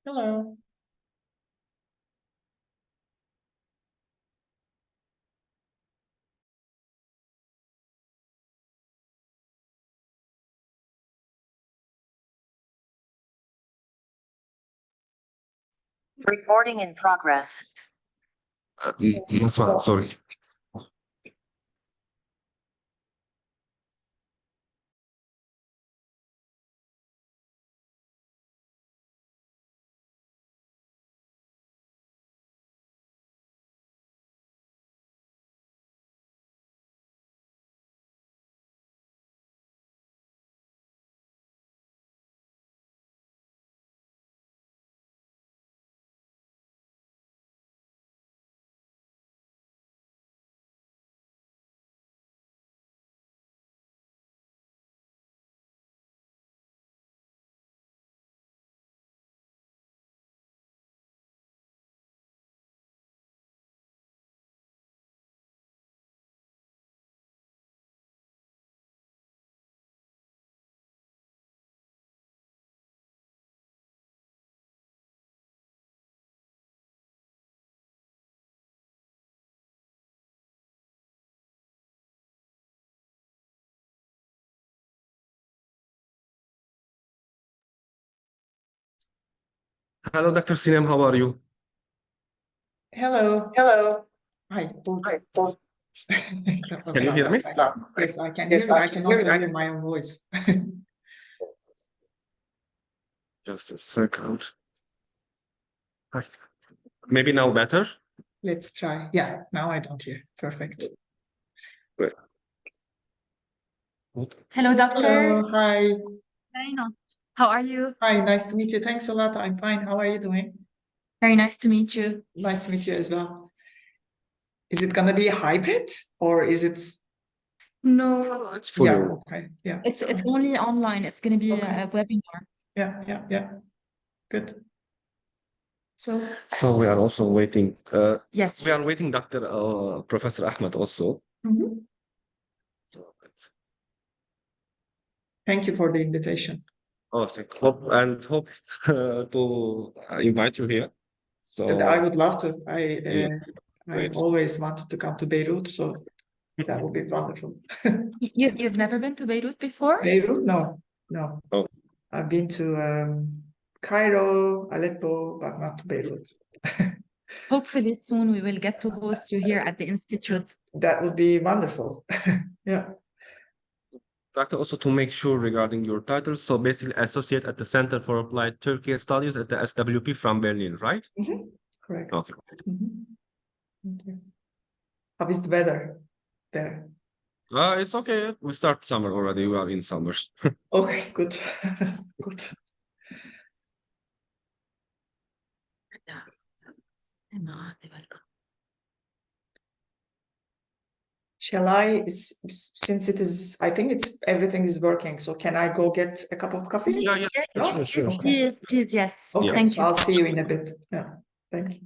Hello. Recording in progress. Maswa, sorry. Hello, Dr. Sinem, how are you? Hello. Hello. Hi. Oh, Hi. that was Can you loud. hear me? Yes, I can hear Yes, you. I I can can hear also you. hear my own voice. Just a second. Hi. Maybe now better? Let's try. Yeah, now I don't hear. Perfect. Great. Good. Hello, doctor. Hello. Hi. How are you? Hi. Nice to meet you. Thanks a lot. I'm fine. How are you doing? Very nice to meet you. Nice to meet you as well. Is it gonna be a hybrid or is it? No, It's fully Yeah. Okay. Yeah. it's only online. It's going to be Okay. a webinar. Yeah. Good. So we are also waiting. Yes. We are waiting Dr. Professor Ahmed also. Mhm. So it's, Thank you for the invitation. hope to invite you here. And I So would love to. yeah, I've great. always wanted to come to Beirut, so that would be wonderful. You've never been to Beirut before? Beirut? No, no. Oh. I've been to Cairo, Aleppo, but not to Beirut. Hopefully soon we will get to host you here at the Institute. That would be wonderful. Yeah. Doctor, also to make sure regarding your titles, so basically associate at the Center for Applied Turkish Studies at the SWP from Berlin, right? Correct. Okay. Thank you. How is the weather there? It's okay. We start summer already. We are in summer. Okay, good. Good. Shall I, since it is, I think it's everything is working, so can I go get a cup of coffee? Yeah. Yeah? Sure. Okay. Please, yes. Okay, Thank so you. I'll see you in a bit. Yeah, thank you.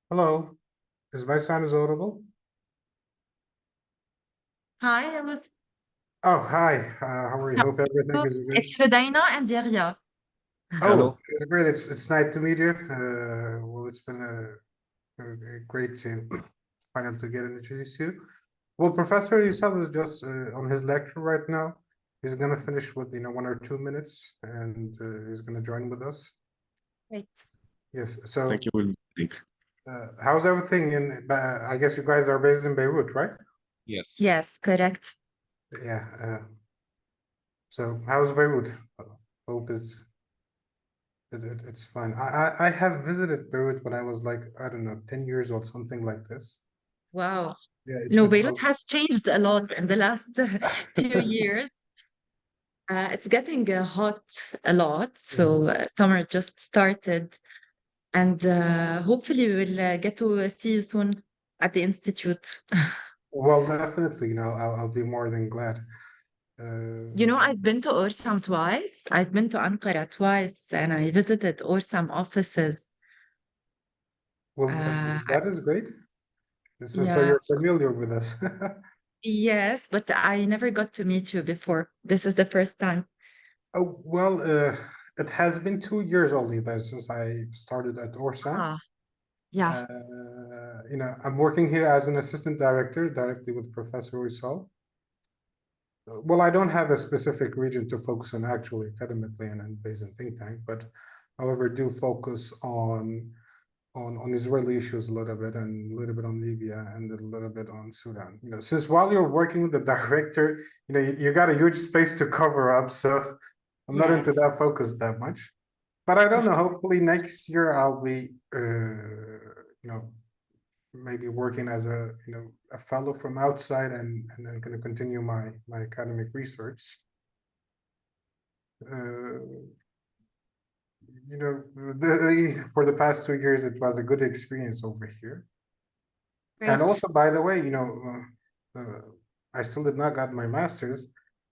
Hello, is my sound is audible? Hi, I was. Oh, hi. How are you? Hope everything is good. It's Rodina and Yaria. Oh, Hello. it's great. It's nice to meet you. Well, it's been great to finally to get introduced to you. Well, Professor Yusel is just on his lecture right now. He's gonna finish with 1 or 2 minutes, and he's gonna join with us. Great. Yes. So, Thank you. how's everything in? I guess you guys are based in Beirut, right? Yes. Yes, correct. Yeah. So, how's Beirut? Hope it's fine. I have visited Beirut when I was like, I don't know, 10 years old, something like this. Wow. Yeah, No, it Beirut was. has changed a lot in the last few years. It's getting hot a lot, so summer just started, and hopefully we will get to see you soon at the institute. Well, definitely, I'll be more than glad. You know, I've been to Orsam twice. I've been to Ankara twice, and I visited Orsam offices. Well, Uh, that is great. So yeah, you're familiar with us. yes, but I never got to meet you before. This is the first time. Oh, well, it has been 2 years only then since I started at Orsam. Ah, yeah, I'm working here as an assistant director directly with Professor Uysal. Well, I don't have a specific region to focus on actually academically and based in think tank, but however, do focus on Israeli issues a little bit and a little bit on Libya and a little bit on Sudan. Since while you're working with the director, you got a huge space to cover up, so I'm not into yes, that focus that much. But I don't of know. course. Hopefully next year I'll be, maybe working as a fellow from outside and then going to continue my academic research. Uh, for the past 2 years, it was a good experience over here. And Great. also, by the way, I still did not got my master's.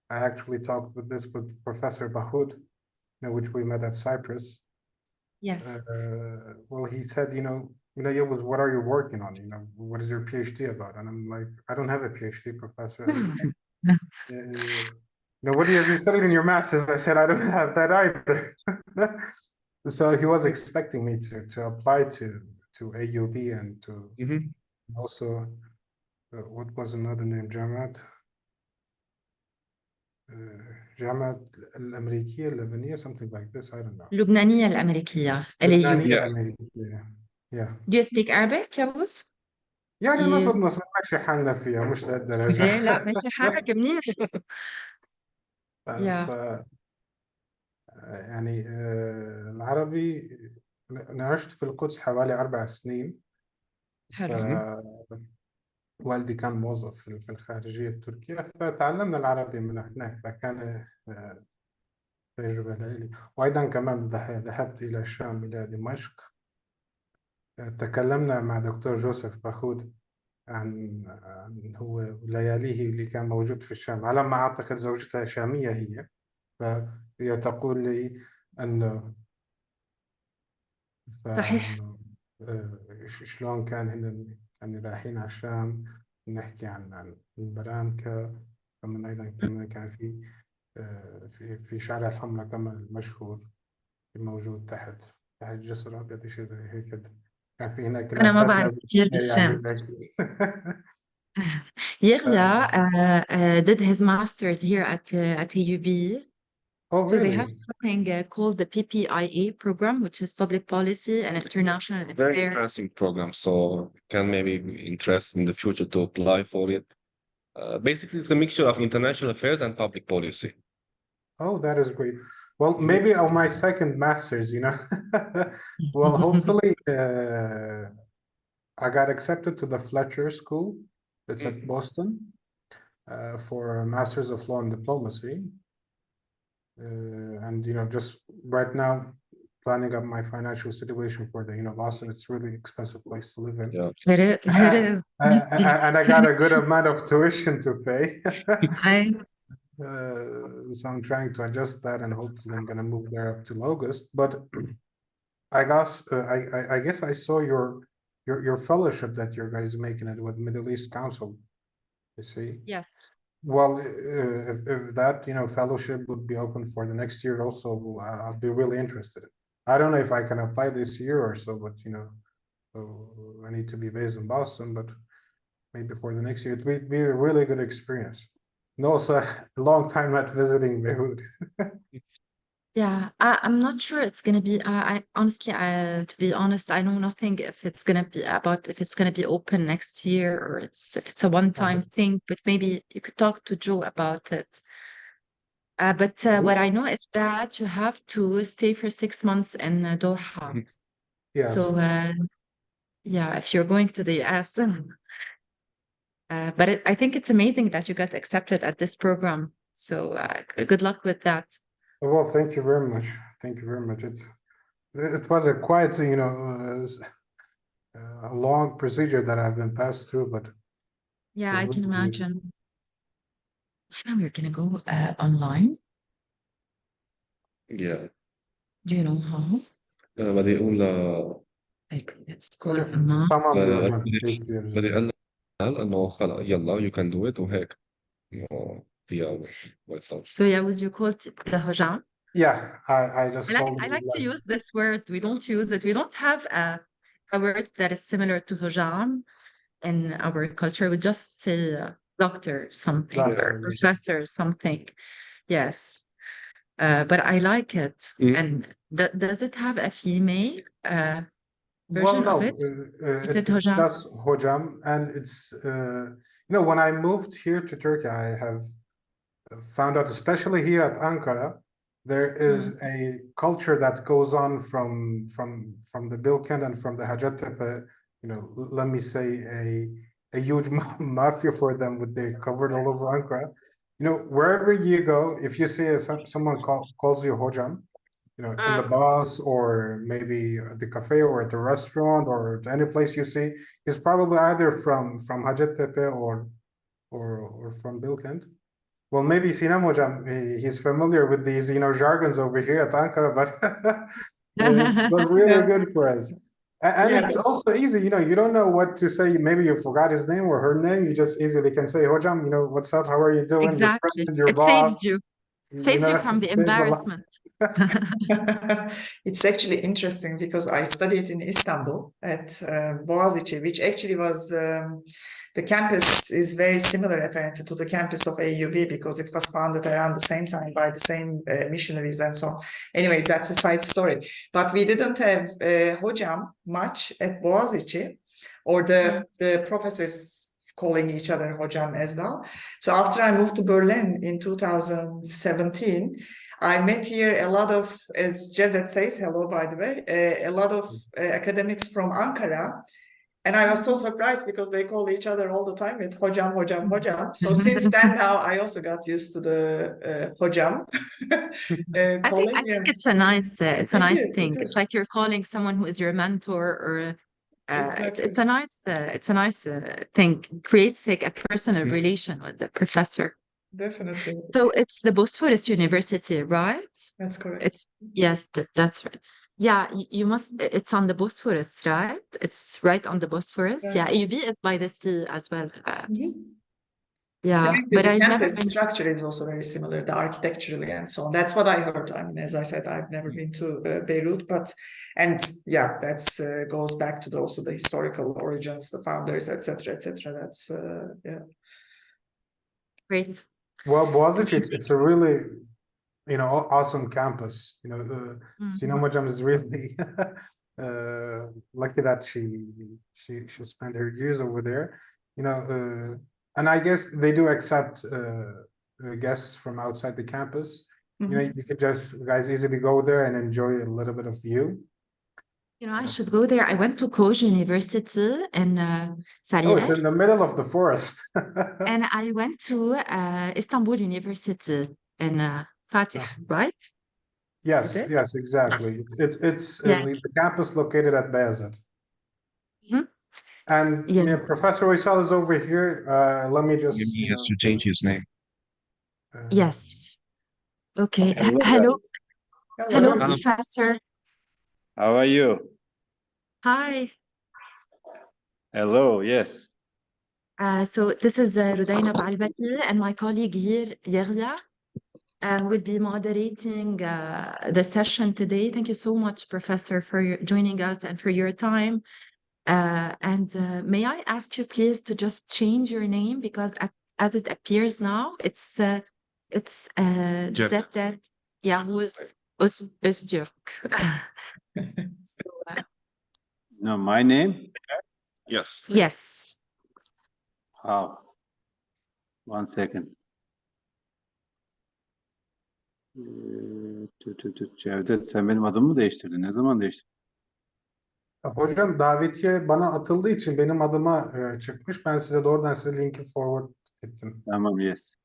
I actually talked with Professor Bahud, which we met at Cyprus. Yes. Well, he said, yeah, what are you working on? What is your PhD about? And I'm like, I don't have a PhD, Professor. What have you studied in your master's? I said, I don't have that either. So he was expecting me to apply to AUB and to also, what was another name? جامعة الأمريكية اللبنانية, something like this. I don't know. لبنانية الأمريكية لبنانية LAU. الأمريكية. Yeah. Do you speak Arabic يا بوس؟ يعني Yeah. نص ماشي حالنا فيها مش لهالدرجة. إيه لا ماشي حالك منيح. ف Yeah. يعني العربي أنا عشت في القدس حوالي 4 سنين. حلو. والدي كان موظف في الخارجية التركية فتعلمنا العربي من هناك فكان تجربة لي. وأيضا كمان ذهبت إلى الشام إلى دمشق. تكلمنا مع دكتور جوزيف باخود عن هو لياليه اللي كان موجود في الشام. على ما أعتقد زوجتها شامية هي، فهي تقول لي أنه صحيح. شلون كان هن رايحين على الشام، نحكي عن البرامكة. كمان أيضا كمان كان في شارع الحمراء كمان المشهور موجود تحت جسر أبيض شيء زي هيك. كان في هناك أنا ما لفات بعرف كثير يعني بالشام. زي يغيا did his master's here at AUB. Oh, So they have really? something called the PPIA program, which is Public Policy and International Very Affairs. interesting program. So can maybe be interested in the future to apply for it. Basically, it's a mixture of international affairs and public policy. Oh, that is great. Well, maybe on my second master's, well, hopefully, I got accepted to the Fletcher School. It's at Boston for a Master's of Law and Diplomacy. And, just right now, planning up my financial situation for Boston. It's really expensive place to live in. Yeah. It is. And I got a good amount of tuition to pay. I So I'm trying to adjust that, and hopefully I'm gonna move there up till August. But I guess I saw your fellowship that you guys making it with Middle East Council, you see. Yes. Well, if that, fellowship would be open for the next year also, I'll be really interested. I don't know if I can apply this year or so, but, so I need to be based in Boston, but maybe for the next year, it would be a really good experience. And also a long time not visiting Beirut. Yeah, I'm not sure it's gonna be. I honestly, to be honest, I know nothing if it's gonna be open next year or if it's a one-time thing. But maybe you could talk to Joe about it. But what I know is that you have to stay for 6 months in Doha. Yes. So yeah, if you're going to the US, but I think it's amazing that you got accepted at this program. So good luck with that. Well, thank you very much. Thank you very much. It was a quite, a long procedure that I've been passed through, but Yeah, it's I can really amazing. imagine. Now we're gonna go online. Yeah. Do you know how? بدي أقول Like, let's go amount. Tamamdır hocam. Bekliyoruz. بدي أقول إنه خلص يلا you can do it وهيك إنه فيها وصل. So yeah, was you called the hojam? Yeah, I just called I it like to like- use this word. We don't use it. We don't have a word that is similar to hojam in our culture. We just say doctor something or Doctor. professor something. Yes. But I like it. And does it have a female version Well, of no, it? Is it it's hojam? just hocam, and it's when I moved here to Turkey, I have found out, especially here at Ankara, there is a culture that goes on from the Bilkent and from the Hacettepe, let me say a huge mafia for them, with they covered all over Ankara. Wherever you go, if you see someone calls you hocam, in the bus or maybe at the cafe or at the restaurant or any place you see, is probably either from Hacettepe or from Bilkent. Well, maybe Sinem hocam, he's familiar with these, jargons over here at Ankara, but it was really Yeah. good for us. And Yeah. it's also easy, you don't know what to say. Maybe you forgot his name or her name. You just easily can say, hocam, what's up? How are you doing? Your Exactly. friend, your It boss. saves you. Saves you from the saves a lot. embarrassment. It's actually interesting because I studied in Istanbul at Boğaziçi, which actually was the campus is very similar apparently to the campus of AUB because it was founded around the same time by the same missionaries and so on. Anyways, that's a side story. But we didn't have hocam much at Boğaziçi, or the professors calling each other hocam as well. So after I moved to Berlin in 2017, I met here a lot of, as Cevdet says, hello by the way, a lot of academics from Ankara. And I was so surprised because they call each other all the time with hocam, hocam, hocam. So since then now I also got used to the hocam calling. I think it's a nice thing. It's like you're calling someone who is your mentor, or it's a nice thing. Creates like a personal relation with the professor. Definitely. So it's the Bosphorus University, right? That's correct. Yes, that's right. Yeah, you must. It's on the Bosphorus, right? It's right on the Bosphorus. Right. Yeah, AUB is by the sea as well. Yeah, but the I've never campus been. structure is also very similar, the architecturally and so on. That's what I heard. I mean, as I said, I've never been to Beirut, and yeah, that's goes back to also the historical origins, the founders, etc., etc. That's yeah. Great. Well, Boğaziçi, it's a really, awesome campus. Sinem hocam is really lucky that she spent her years over there. And I guess they do accept guests from outside the campus. You could just guys easily go there and enjoy a little bit of view. I should go there. I went to Koç University in Oh, it's Sarıyer, in the middle of the forest. and I went to Istanbul University in Fatih, right? Yes, Is it? yes, exactly. Yes. It's Yes. the campus located at Beyazıt. And Yeah. Professor Oysal is over here. Let me just. Maybe he has to change his name. Yes. Okay. Hello, Hello, guys. hello, Hello. Professor. How are you? Hi. Hello, yes. So this is Rudaina Balbaki and my colleague here, Yerlia, will be moderating the session today. Thank you so much, Professor, for joining us and for your time. May I ask you, please, to just change your name because as it appears now, it's Zeddet Yavuz Öztürk. So, No, my name? Yes. yes. How? 1 second. Cevdet, sen benim adımı mı değiştirdin? Ne zaman değiştirdin? Hocam davetiye bana atıldığı için benim adıma çıkmış. Ben size doğrudan size linki forward ettim. Tamam, yes.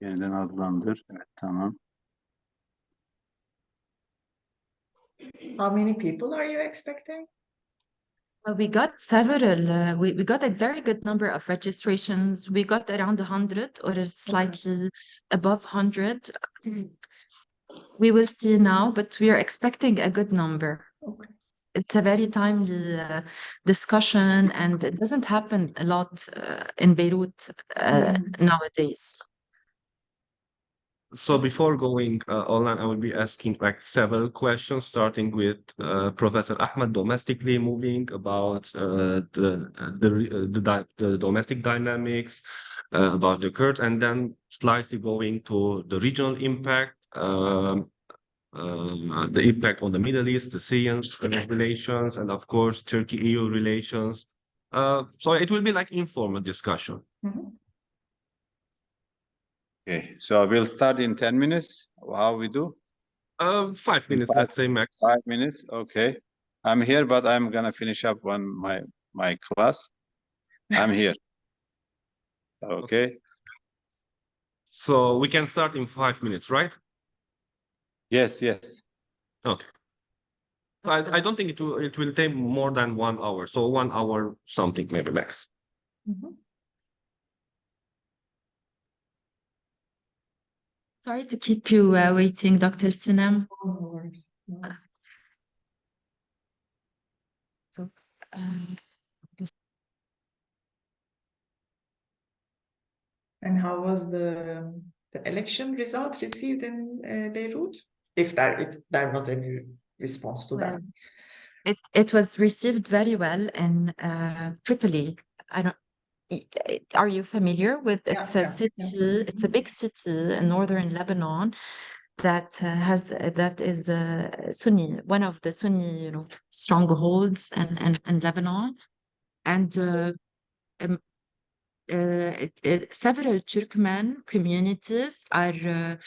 Yeniden adlandır. Evet, tamam. How many people are you expecting? We got several, we got a very good number of registrations. We got around 100 or slightly above 100. We will see now, but we are expecting a good number. Okay. It's a very timely discussion, and it doesn't happen a lot in Beirut nowadays. So before going online, I will be asking like several questions, starting with Professor Ahmed, domestically moving about the domestic dynamics, about the Kurds, and then slightly going to the regional impact, the impact on the Middle East, the Syrians relations, and of course Turkey-EU relations. So it will be like informal discussion. Okay, so we'll start in 10 minutes. How we do? 5 minutes, let's say max. 5 minutes, okay. I'm here, but I'm gonna finish up my class. I'm here. Okay. So we can start in 5 minutes, right? Yes, yes. Okay. I don't think it will take more than 1 hour. So 1 hour something maybe max. Sorry to keep you waiting, Dr. Sinem. No worries. No. So, And how was the election result received in Beirut? If there was any response to that. It was received very well in Tripoli. Are you familiar with? It's a city. It's a big city in northern Lebanon that is Sunni, one of the Sunni, strongholds in Lebanon, and several Turkmen communities are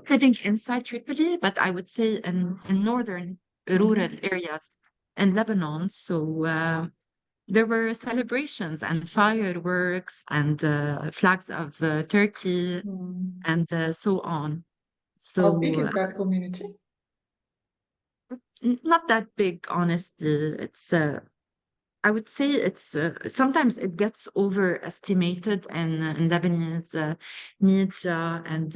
living inside Tripoli, but I would say in northern rural areas in Lebanon. So there were celebrations and fireworks and flags of Turkey and so on. So How big is that community? not that big, honestly. It's I would say it's sometimes it gets overestimated in Lebanese media and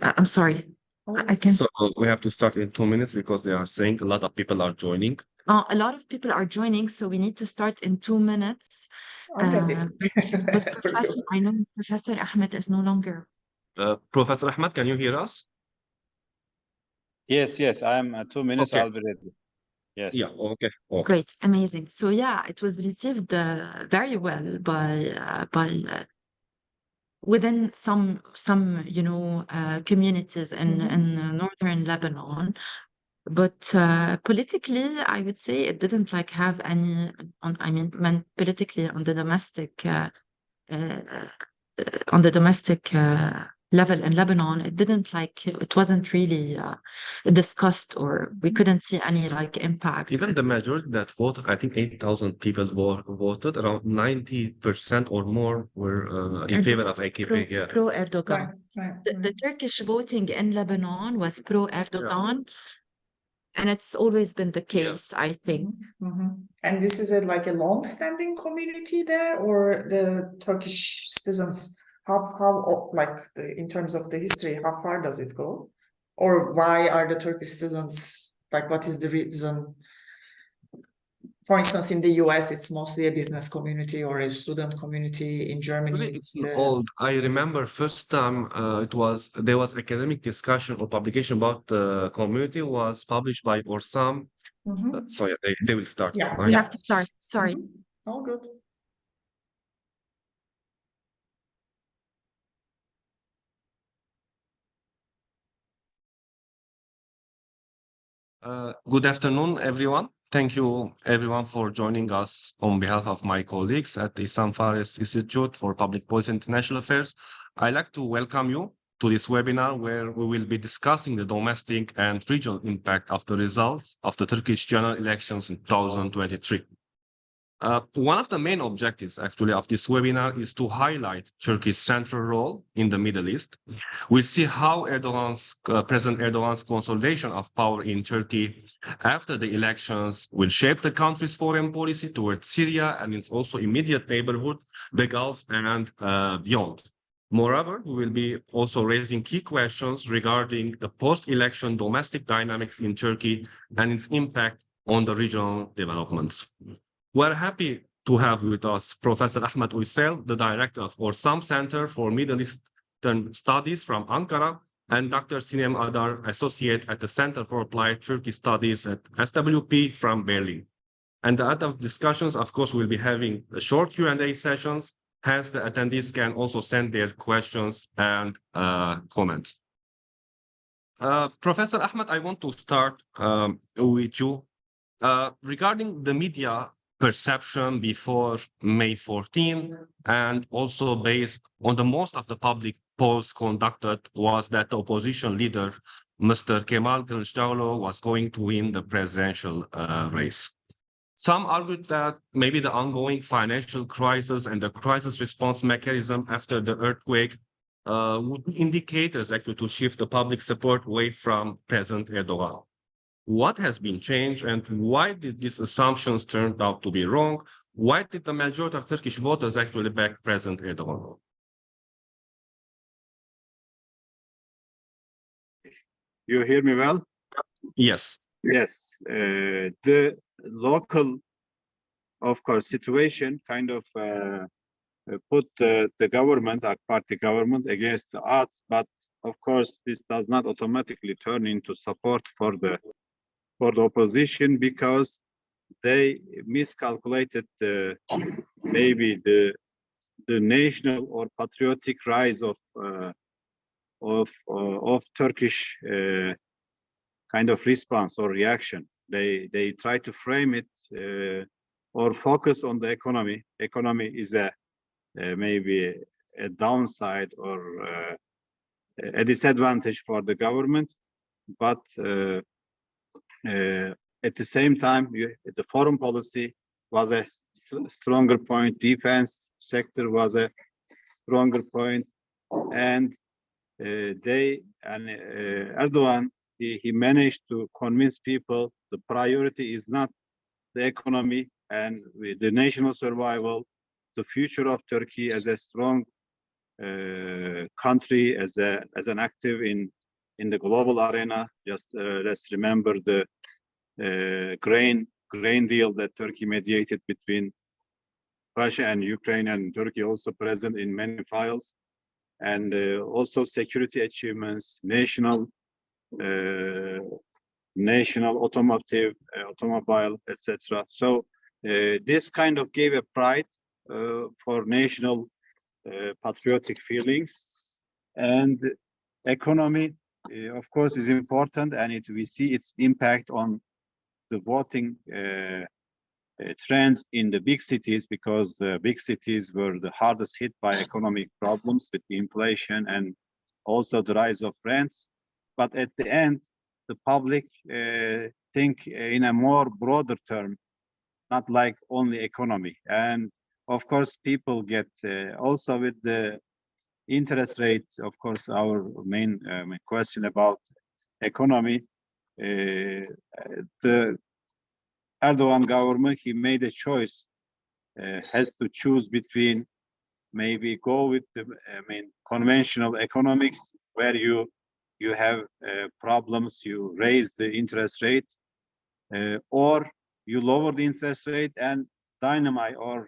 I'm sorry. I can. So we have to start in 2 minutes because they are saying a lot of people are joining. A lot of people are joining, so we need to start in 2 minutes. But Professor, I know Professor Ahmed is no longer. Professor Ahmed, can you hear us? Yes, yes. I'm 2 minutes. Okay. I'll be ready. Yes. Yeah. Okay. Great, amazing. So yeah, it was received very well by within some communities in northern Lebanon, but politically, I would say it didn't have any. Politically on the domestic level in Lebanon, it didn't it wasn't really discussed, or we couldn't see any impact. Even the majority that voted, I think 8,000 people voted, around 90% or more were in favor of AKP. Yeah. Pro Erdogan. Right. The Turkish voting in Lebanon was pro Erdogan. And it's always been the case, I think. And this is a long-standing community there, or the Turkish citizens? How in terms of the history, how far does it go? or why are the Turkish students, like, what is the reason? For instance, in the US, it's mostly a business community or a student community. In Germany, Really, it's it's old. I remember first time there was academic discussion or publication about the community was published by Orsam. Mhm. So yeah, they will start. Yeah, We yeah. have to start. Sorry. Mhm. All good. Good afternoon, everyone. Thank you, everyone, for joining us on behalf of my colleagues at the Sam Fares Institute for Public Policy and International Affairs. I'd like to welcome you to this webinar where we will be discussing the domestic and regional impact of the results of the Turkish general elections in 2023. One of the main objectives, actually, of this webinar is to highlight Turkey's central role in the Middle East. We'll see how President Erdogan's consolidation of power in Turkey after the elections will shape the country's foreign policy towards Syria and its also immediate neighborhood, the Gulf and beyond. Moreover, we will be also raising key questions regarding the post-election domestic dynamics in Turkey and its impact on the regional developments. We're happy to have with us Professor Ahmed Uysel, the director of Orsam Center for Middle Eastern Studies from Ankara, and Dr. Sinem Adar, associate at the Center for Applied Turkey Studies at SWP from Berlin. And the other discussions, of course, we'll be having short Q&A sessions, hence the attendees can also send their questions and comments. Professor Ahmed, I want to start with you. Regarding the media perception before May 14, and also based on the most of the public polls conducted, was that the opposition leader, Mr. Kemal Kılıçdaroğlu, was going to win the presidential race. Some argued that maybe the ongoing financial crisis and the crisis response mechanism after the earthquake would be indicators actually to shift the public support away from President Erdogan. What has been changed and why did these assumptions turn out to be wrong? Why did the majority of Turkish voters actually back President Erdogan? You hear me well? Yes. Yes. The local, of course, situation kind of put the government, AK Party government, against the odds, but of course, this does not automatically turn into support for the opposition because they miscalculated maybe the national or patriotic rise of Turkish kind of response or reaction. They try to frame it or focus on the economy. Economy is maybe a downside or a disadvantage for the government, but at the same time, the foreign policy was a stronger point, defense sector was a stronger point, and Erdogan, he managed to convince people the priority is not the economy and the national survival, the future of Turkey as a strong country, as an active in the global arena. Just let's remember the grain deal that Turkey mediated between Russia and Ukraine, and Turkey also present in many files, and also security achievements, national automotive, automobile, etc. So this kind of gave a pride for national patriotic feelings, and economy, of course, is important, and we see its impact on the voting trends in the big cities, because the big cities were the hardest hit by economic problems with inflation and also the rise of rents. But at the end, the public think in a more broader term, not like only economy. And of course, people get also with the interest rate, of course, our main question about economy, the Erdogan government, he made a choice, has to choose between maybe go with the conventional economics, where you you have problems, you raise the interest rate, or you lower the interest rate and dynamite or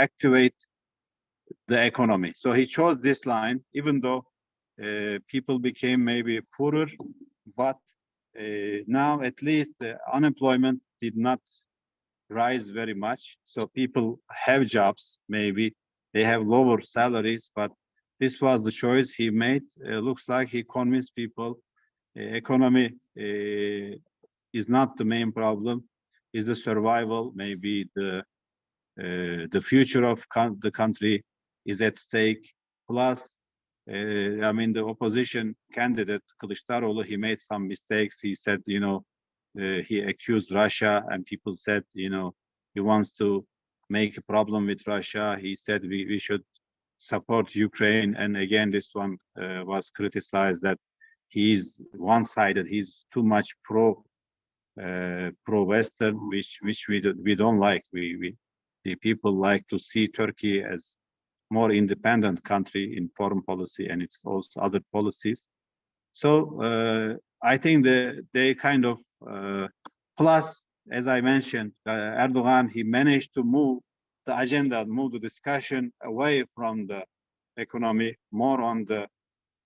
activate the economy. So he chose this line, even though people became maybe poorer, but now at least the unemployment did not rise very much. So people have jobs, maybe they have lower salaries, but this was the choice he made. Looks like he convinced people economy is not the main problem, is the survival, maybe the future of the country is at stake. Plus, I mean, the opposition candidate, Kılıçdaroğlu, he made some mistakes. He said, you know, he accused Russia and people said, you know, he wants to make a problem with Russia. He said we should support Ukraine. And again, this one was criticized that he's one-sided. He's too much pro-Western, which we don't like. The people like to see Turkey as more independent country in foreign policy and its also other policies. So I think they kind of plus, as I mentioned, Erdogan, he managed to move the agenda, move the discussion away from the economy, more on the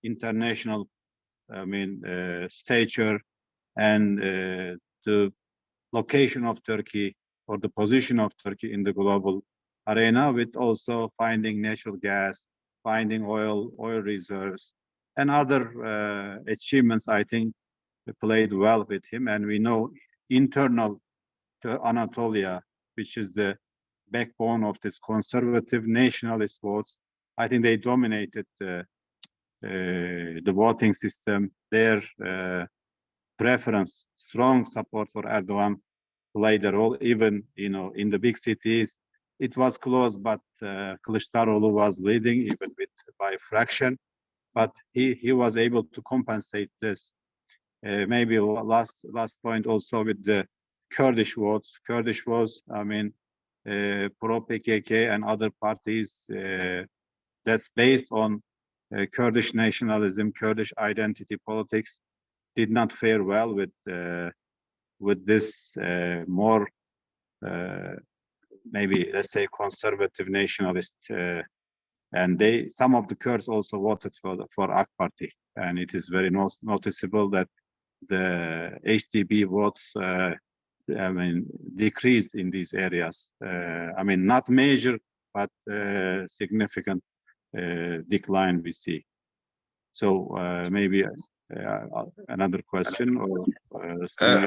international, I mean, stature and the location of Turkey or the position of Turkey in the global arena, with also finding natural gas, finding oil reserves, and other achievements. I think played well with him. And we know internal to Anatolia, which is the backbone of this conservative nationalist votes, I think they dominated the voting system. Their preference, strong support for Erdogan played a role. Even, you know, in the big cities, it was close, but Kılıçdaroğlu was leading even by a fraction. But he was able to compensate this. Maybe last point also with the Kurdish votes. Kurdish votes, I mean, pro-PKK and other parties that's based on Kurdish nationalism, Kurdish identity politics, did not fare well with this more maybe, let's say, conservative nationalist. And some of the Kurds also voted for AK Party, and it is very noticeable that the HDP votes, I mean, decreased in these areas. I mean, not major, but significant decline we see. So maybe another question or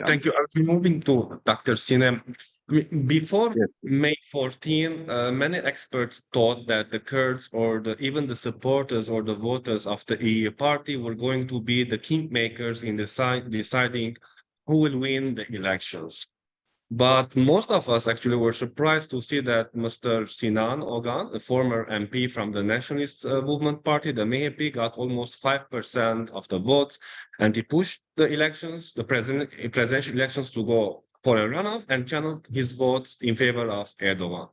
thank you. I'll be moving to Dr. Sinem. I mean, before Yes, May 14, many experts thought that the Kurds or even the supporters or the voters of the EU party were going to be the kingmakers in deciding who will win the elections. But most of us actually were surprised to see that Mr. Sinan Ogan, a former MP from the Nationalist Movement Party, the MHP, got almost 5% of the votes, and he pushed the elections, the presidential elections, to go for a runoff and channeled his votes in favor of Erdogan.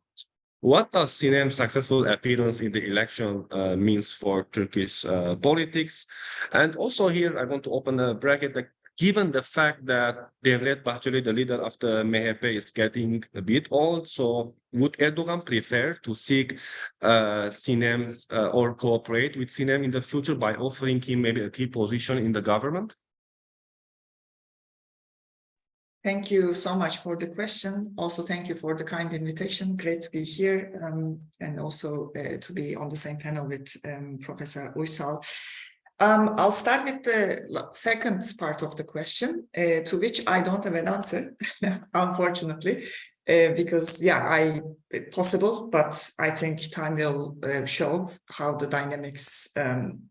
What does Sinem's successful appearance in the election means for Turkish politics? And also here, I want to open a bracket. Given the fact that Devlet Bahçeli, the leader of the MHP, is getting a bit old, so would Erdogan prefer to seek Sinem's or cooperate with Sinem in the future by offering him maybe a key position in the government? Thank you so much for the question. Also, thank you for the kind invitation. Great to be here and also to be on the same panel with Professor Uysal. I'll start with the second part of the question, to which I don't have an answer, unfortunately, because, yeah, possible, but I think time will show how the dynamics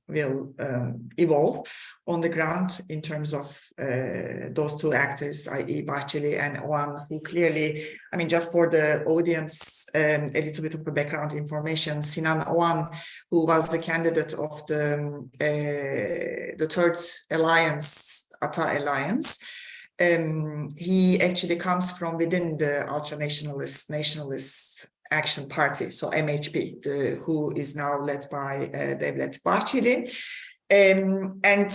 will evolve on the ground in terms of those two actors, i.e. Bahçeli and Oğan, who clearly, I mean, just for the audience, a little bit of the background information, Sinan Oğan, who was the candidate of the third alliance, Ata Alliance, he actually comes from within the ultra-nationalist Action Party, so MHP, who is now led by Devlet Bahçeli. And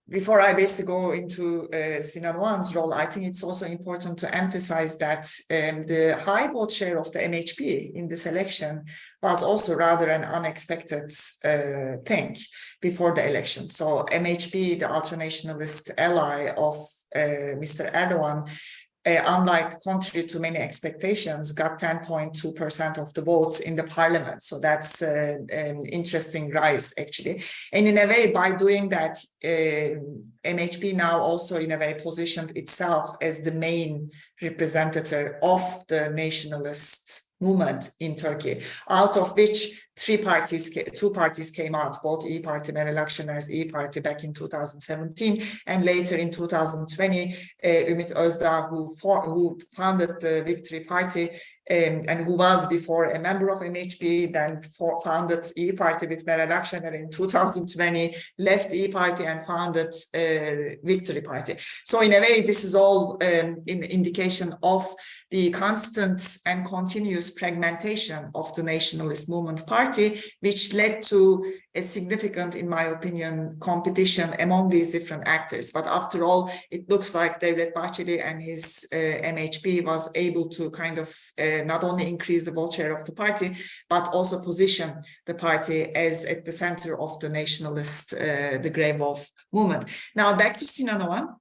before I basically go into Sinan Oğan's role, I think it's also important to emphasize that the high vote share of the MHP in this election was also rather an unexpected thing before the election. So MHP, the ultranationalist ally of Mr. Erdogan, unlike contrary to many expectations, got 10.2% of the votes in the parliament. So that's an interesting rise, actually. And in a way, by doing that, MHP now also in a way positioned itself as the main representative of the nationalist movement in Turkey, out of which two parties came out, both İYİ Parti, Meral Akşener's İYİ Parti back in 2017, and later in 2020, Ümit Özdağ, who founded the Victory Party, and who was before a member of MHP, then founded İYİ Parti with Meral Akşener in 2020, left İYİ Parti and founded Victory Party. So in a way, this is all an indication of the constant and continuous fragmentation of the nationalist movement party, which led to a significant, in my opinion, competition among these different actors. But after all, it looks like Devlet Bahçeli and his MHP was able to kind of not only increase the vote share of the party, but also position the party as at the center of the nationalist, the Grey Wolf movement. Now back to Sinan Oğan.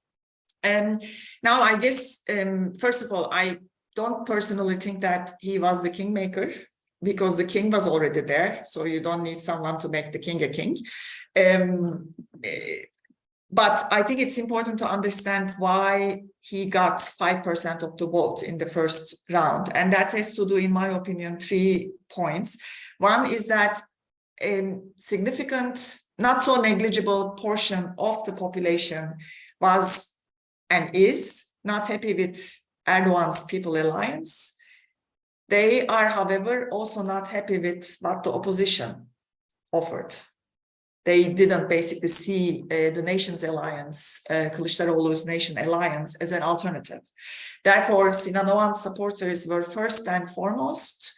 Now I guess, first of all, I don't personally think that he was the kingmaker, because the king was already there, so you don't need someone to make the king a king. But I think it's important to understand why he got 5% of the vote in the first round. And that has to do, in my opinion, 3 points. One is that a significant, not so negligible portion of the population was and is not happy with Erdogan's People Alliance. They are, however, also not happy with what the opposition offered. They didn't basically see the Nations Alliance, Kılıçdaroğlu's Nation Alliance, as an alternative. Therefore, Sinan Oğan's supporters were first and foremost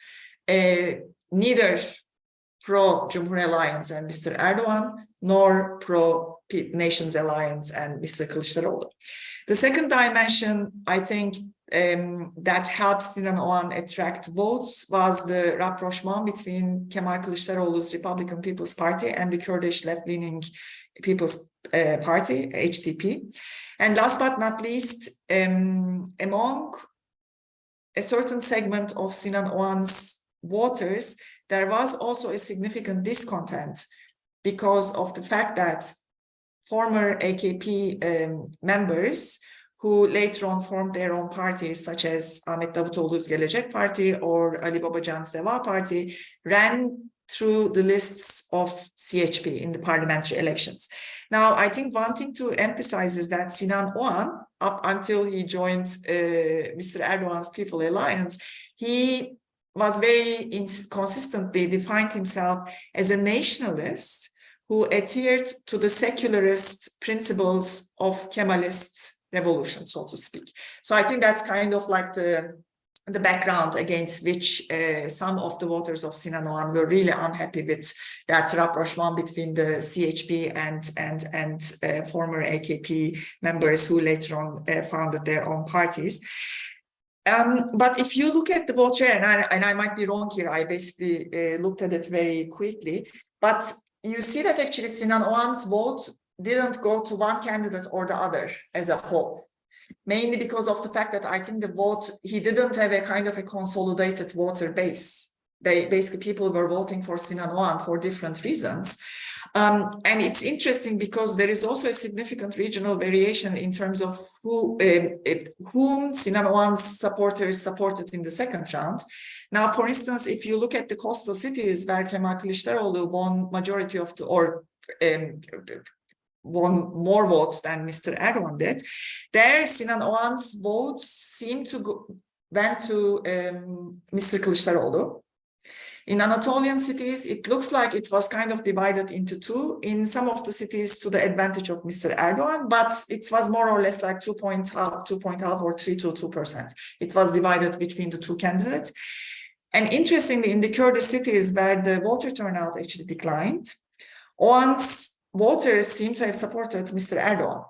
neither pro-Cumhur Alliance and Mr. Erdogan, nor pro-Nations Alliance and Mr. Kılıçdaroğlu. The second dimension, I think, that helped Sinan Oğan attract votes was the rapprochement between Kemal Kılıçdaroğlu's Republican People's Party and the Kurdish left-leaning People's Party, HDP. And last but not least, among a certain segment of Sinan Oğan's voters, there was also a significant discontent because of the fact that former AKP members who later on formed their own parties, such as Ahmet Davutoğlu's Gelecek Party or Ali Babacan's Deva Party, ran through the lists of CHP in the parliamentary elections. Now, I think one thing to emphasize is that Sinan Oğan, up until he joined Mr. Erdogan's People Alliance, he was very consistently defined himself as a nationalist who adhered to the secularist principles of Kemalist revolution, so to speak. So I think that's kind of like the background against which some of the voters of Sinan Oğan were really unhappy with that rapprochement between the CHP and former AKP members who later on founded their own parties. But if you look at the vote share, and I might be wrong here, I basically looked at it very quickly, but you see that actually Sinan Oğan's vote didn't go to one candidate or the other as a whole, mainly because of the fact that I think the vote, he didn't have a kind of a consolidated voter base. People were voting for Sinan Oğan for different reasons. And it's interesting because there is also a significant regional variation in terms of whom Sinan Oğan's supporters supported in the second round. Now, for instance, if you look at the coastal cities where Kemal Kılıçdaroğlu won majority of the, won more votes than Mr. Erdogan did, there Sinan Oğan's votes seem to went to Mr. Kılıçdaroğlu. In Anatolian cities, it looks like it was kind of divided into two. In some of the cities to the advantage of Mr. Erdogan, but it was more or less like 2.5 or 3 to 2%. It was divided between the two candidates. And interestingly, in the Kurdish cities where the voter turnout actually declined, Oğan's voters seem to have supported Mr. Erdogan.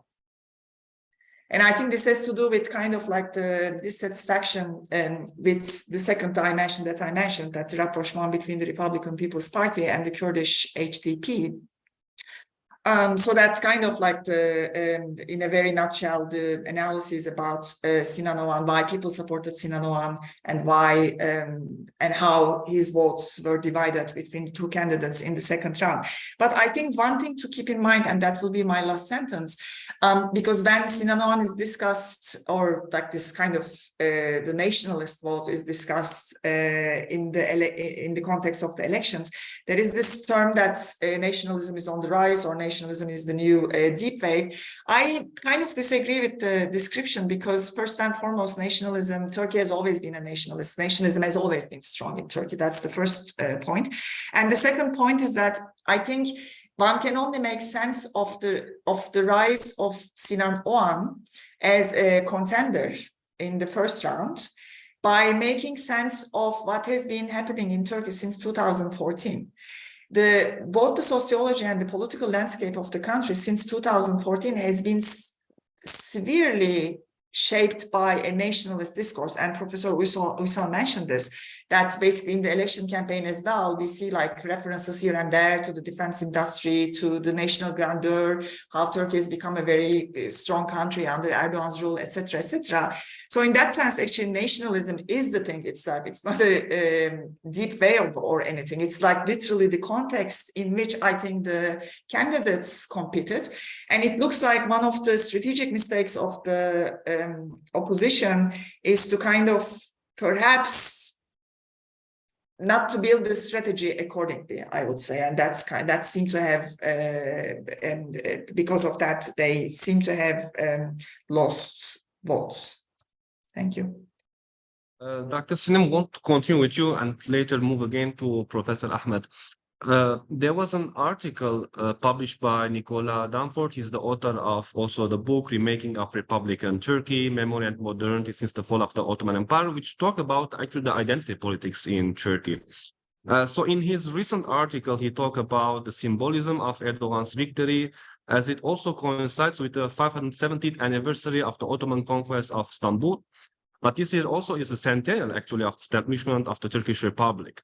And I think this has to do with kind of like the dissatisfaction with the second dimension that I mentioned, that the rapprochement between the Republican People's Party and the Kurdish HDP. So that's kind of like in a very nutshell, the analysis about Sinan Oğan, why people supported Sinan Oğan, and why and how his votes were divided between two candidates in the second round. But I think one thing to keep in mind, and that will be my last sentence, because when Sinan Oğan is discussed, or like this kind of the nationalist vote is discussed in the context of the elections, there is this term that nationalism is on the rise, or nationalism is the new deep wave. I kind of disagree with the description, because first and foremost, nationalism, Turkey has always been a nationalist. Nationalism has always been strong in Turkey. That's the first point. And the second point is that I think one can only make sense of the rise of Sinan Oğan as a contender in the first round by making sense of what has been happening in Turkey since 2014. Both the sociology and the political landscape of the country since 2014 has been severely shaped by a nationalist discourse. And Professor Uysal mentioned this, that basically in the election campaign as well, we see like references here and there to the defense industry, to the national grandeur, how Turkey has become a very strong country under Erdogan's rule, etc., etc. So in that sense, actually, nationalism is the thing itself. It's not a deep wave or anything. It's like literally the context in which I think the candidates competed. And it looks like one of the strategic mistakes of the opposition is to kind of perhaps not to build the strategy accordingly, I would say. And that seemed to have, because of that, they seem to have lost votes. Thank you. Dr. Sinem, want to continue with you and later move again to Professor Ahmed. There was an article published by Nicola Danforth. He's the author of also the book Remaking of Republican Turkey, Memory and Modernity Since the Fall of the Ottoman Empire, which talk about actually the identity politics in Turkey. So in his recent article, he talked about the symbolism of Erdogan's victory, as it also coincides with the 570th anniversary of the Ottoman conquest of Istanbul. But this year also is a centennial, actually, of the establishment of the Turkish Republic.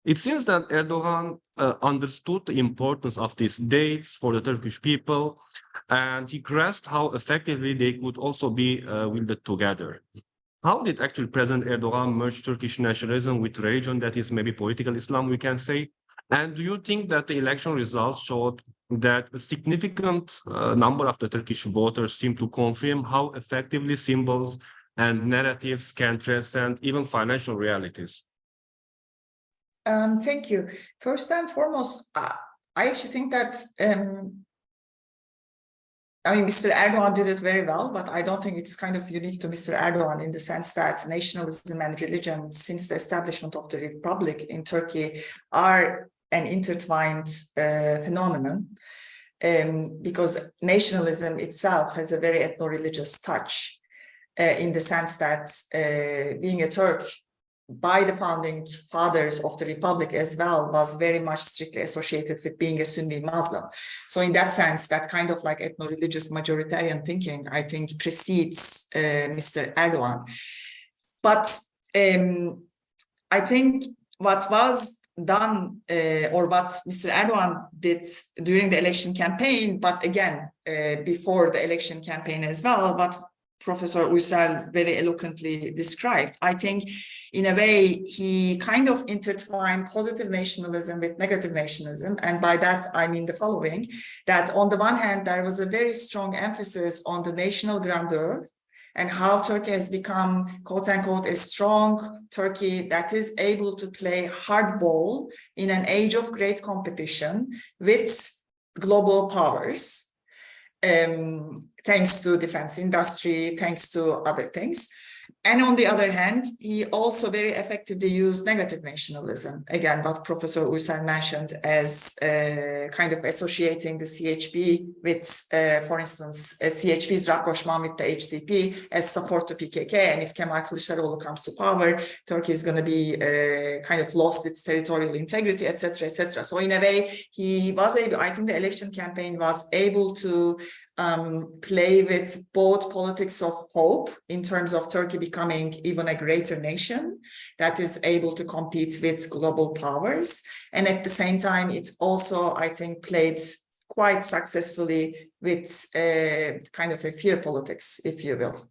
It seems that Erdogan understood the importance of these dates for the Turkish people, and he grasped how effectively they could also be wielded together. How did actually President Erdogan merge Turkish nationalism with religion, that is maybe political Islam, we can say? And do you think that the election results showed that a significant number of the Turkish voters seem to confirm how effectively symbols and narratives can transcend even financial realities? Thank you. First and foremost, I actually think that Mr. Erdogan did it very well, but I don't think it's kind of unique to Mr. Erdogan in the sense that nationalism and religion, since the establishment of the Republic in Turkey, are an intertwined phenomenon, because nationalism itself has a very ethno-religious touch, in the sense that being a Turk, by the founding fathers of the Republic as well, was very much strictly associated with being a Sunni Muslim. So in that sense, that kind of like ethno-religious majoritarian thinking, I think, precedes Mr. Erdogan. But I think what was done, or what Mr. Erdogan did during the election campaign, but again, before the election campaign as well, what Professor Uysal very eloquently described, I think in a way he kind of intertwined positive nationalism with negative nationalism. And by that, I mean the following, that on the one hand, there was a very strong emphasis on the national grandeur and how Turkey has become, quote unquote, a strong Turkey that is able to play hardball in an age of great competition with global powers. Thanks to defense industry, thanks to other things. And on the other hand, he also very effectively used negative nationalism. Again, what Professor Uysal mentioned as kind of associating the CHP with, for instance, CHP's rapprochement with the HDP as support to PKK. And if Kemal Kılıçdaroğlu comes to power, Turkey is going to be kind of lost its territorial integrity, etc., etc. So in a way, he was able, I think the election campaign was able to play with both politics of hope in terms of Turkey becoming even a greater nation that is able to compete with global powers. And at the same time, it also, I think, played quite successfully with kind of a fear politics, if you will.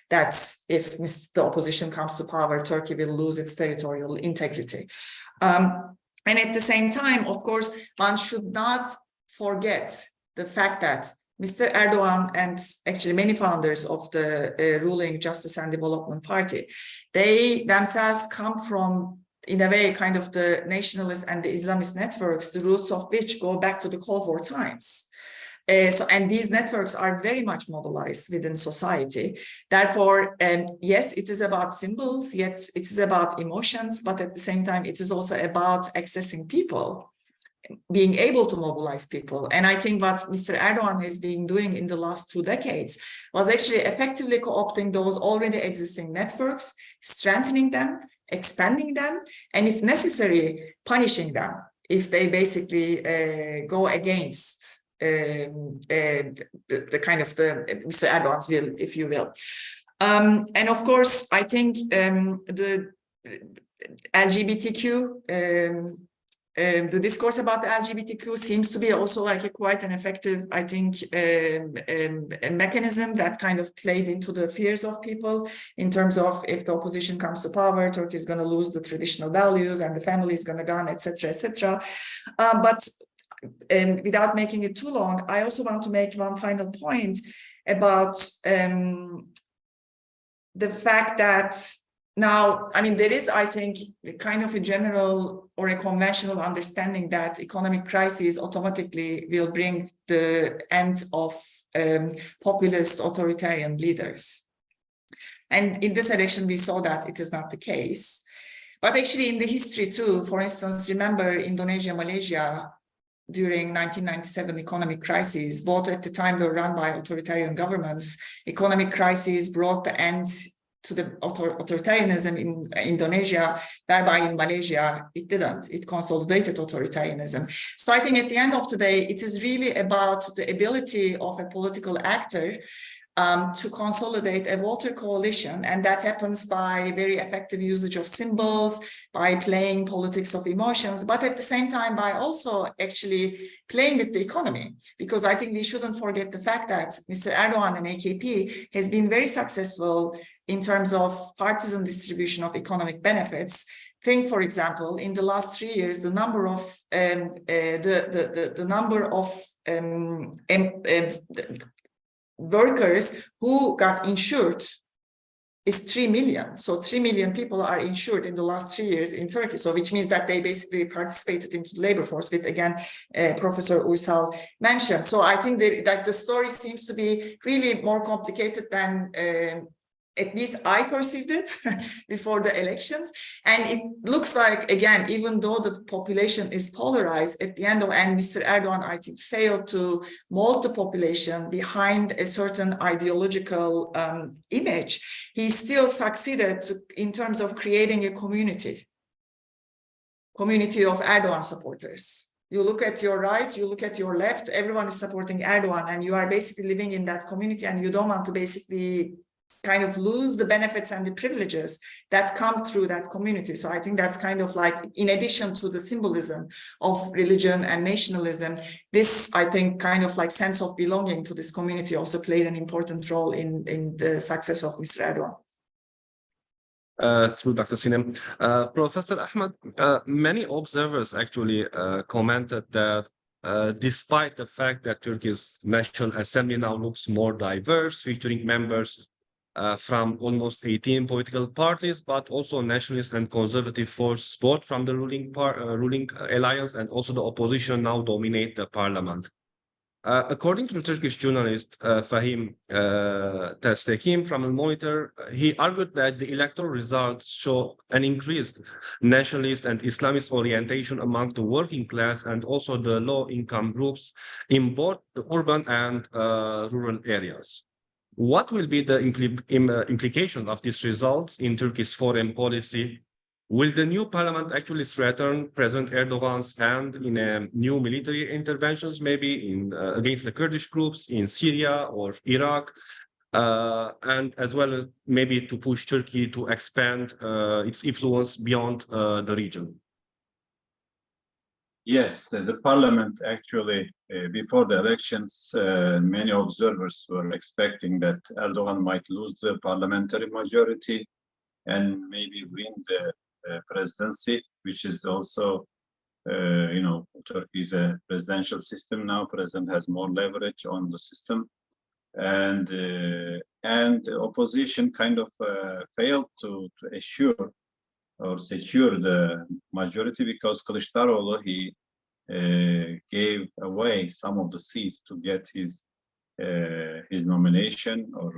That if the opposition comes to power, Turkey will lose its territorial integrity. And at the same time, of course, one should not forget the fact that Mr. Erdogan and actually many founders of the ruling Justice and Development Party, they themselves come from, in a way, kind of the nationalist and the Islamist networks, the roots of which go back to the Cold War times. And these networks are very much mobilized within society. Therefore, yes, it is about symbols, yes, it is about emotions, but at the same time, it is also about accessing people, being able to mobilize people. And I think what Mr. Erdogan has been doing in the last 2 decades was actually effectively co-opting those already existing networks, strengthening them, expanding them, and if necessary, punishing them if they basically go against the kind of Mr. Erdogan's will, if you will. And of course, I think the LGBTQ, the discourse about the LGBTQ seems to be also like quite an effective, I think, a mechanism that kind of played into the fears of people in terms of if the opposition comes to power, Turkey is going to lose the traditional values and the family is going to gone, etc., etc. But without making it too long, I also want to make one final point about the fact that now, I mean, there is, I think, kind of a general or a conventional understanding that economic crises automatically will bring the end of populist authoritarian leaders. And in this election, we saw that it is not the case. But actually in the history too, for instance, remember Indonesia, Malaysia, during 1997 economic crises, both at the time were run by authoritarian governments. Economic crises brought the end to the authoritarianism in Indonesia, whereby in Malaysia, it didn't. It consolidated authoritarianism. So I think at the end of the day, it is really about the ability of a political actor to consolidate a voter coalition, and that happens by very effective usage of symbols, by playing politics of emotions, but at the same time by also actually playing with the economy, because I think we shouldn't forget the fact that Mr. Erdogan and AKP has been very successful in terms of partisan distribution of economic benefits. Think, for example, in the last 3 years, the number of workers who got insured is 3 million. So 3 million people are insured in the last 3 years in Turkey. So which means that they basically participated into the labor force, which again, Professor Uysal mentioned. So I think that the story seems to be really more complicated than at least I perceived it before the elections. And it looks like, again, even though the population is polarized at the end of, and Mr. Erdogan, I think, failed to mold the population behind a certain ideological image, he still succeeded in terms of creating a community of Erdogan supporters. You look at your right, you look at your left, everyone is supporting Erdogan, and you are basically living in that community, and you don't want to basically kind of lose the benefits and the privileges that come through that community. So I think that's kind of like, in addition to the symbolism of religion and nationalism, this, I think, kind of like sense of belonging to this community also played an important role in the success of Mr. Erdogan. True, Dr. Sinem. Professor Ahmed, many observers actually commented that despite the fact that Turkey's National Assembly now looks more diverse, featuring members from almost 18 political parties, but also nationalist and conservative forces, both from the ruling alliance and also the opposition, now dominate the parliament. According to the Turkish journalist Fahim Tastekim from El Monitor, he argued that the electoral results show an increased nationalist and Islamist orientation among the working class and also the low-income groups in both the urban and rural areas. What will be the implication of these results in Turkey's foreign policy? Will the new parliament actually threaten President Erdogan's hand in new military interventions, maybe against the Kurdish groups in Syria or Iraq, and as well maybe to push Turkey to expand its influence beyond the region? Yes, the parliament actually, before the elections, many observers were expecting that Erdogan might lose the parliamentary majority and maybe win the presidency, which is also, Turkey is a presidential system now. President has more leverage on the system, and the opposition kind of failed to assure or secure the majority because Kılıçdaroğlu, he gave away some of the seats to get his nomination or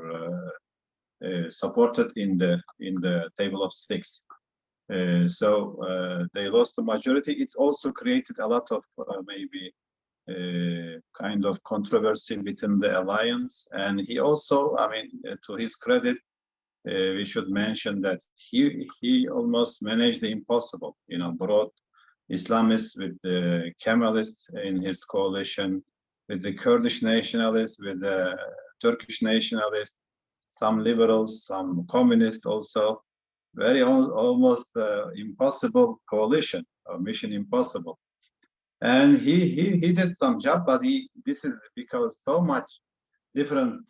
supported in the table of 6. So they lost the majority. It also created a lot of maybe kind of controversy within the alliance. And he also, I mean, to his credit, we should mention that he almost managed the impossible. Brought Islamists with the Kemalists in his coalition, with the Kurdish nationalists, with the Turkish nationalists, some liberals, some communists also. Very almost impossible coalition, or mission impossible. And he did some job, but this is because so much different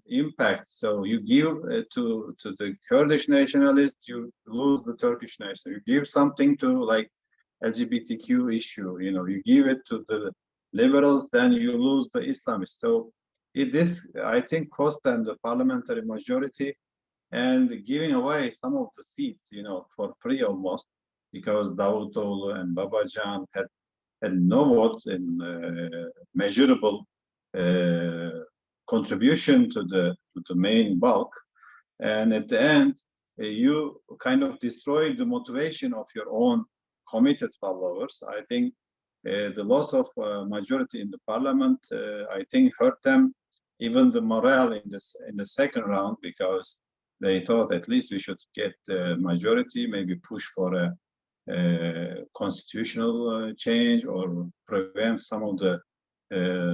impacts. So you give to the Kurdish nationalists, you lose the Turkish nationalists. You give something to like LGBTQ issue, you give it to the liberals, then you lose the Islamists. So this, I think, cost them the parliamentary majority and giving away some of the seats, for free almost, because Davutoğlu and Babacan had no votes in measurable contribution to the main bulk. And at the end, you kind of destroy the motivation of your own committed followers. I think the loss of majority in the parliament, I think, hurt them, even the morale in the second round, because they thought at least we should get the majority, maybe push for a constitutional change or prevent some of the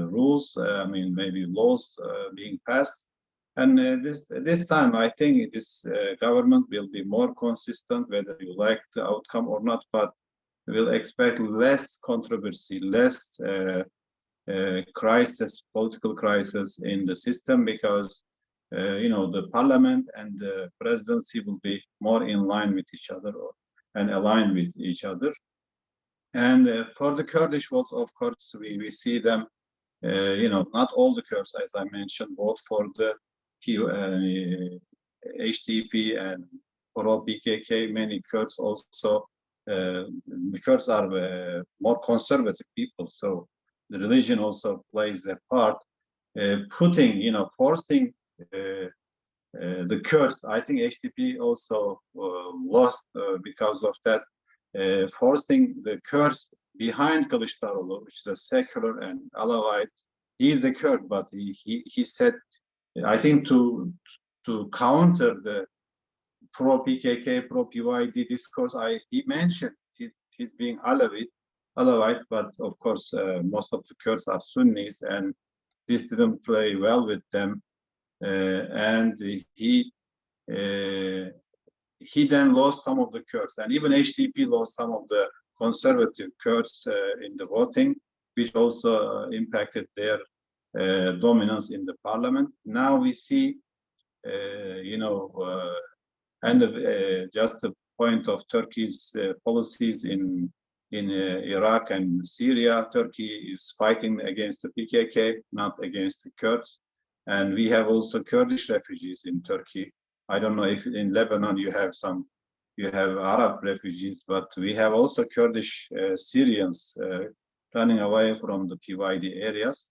rules, maybe laws being passed. And this time, I think this government will be more consistent, whether you like the outcome or not, but we'll expect less controversy, less political crisis in the system, because the parliament and the presidency will be more in line with each other and aligned with each other. And for the Kurdish votes, of course, we see them, not all the Kurds, as I mentioned, both for the HDP and for PKK, many Kurds also, Kurds are more conservative people, so the religion also plays a part, forcing the Kurds. I think HDP also lost because of that, forcing the Kurds behind Kılıçdaroğlu, which is a secular and Alawite. He is a Kurd, but he said, I think to counter the pro-PKK, pro-PYD discourse, he mentioned he's being Alawite, but of course most of the Kurds are Sunnis, and this didn't play well with them. And he then lost some of the Kurds, and even HDP lost some of the conservative Kurds in the voting, which also impacted their dominance in the parliament. Now we see, just a point of Turkey's policies in Iraq and Syria. Turkey is fighting against the PKK, not against the Kurds. And we have also Kurdish refugees in Turkey. I don't know if in Lebanon you have Arab refugees, but we have also Kurdish Syrians running away from the PYD areas.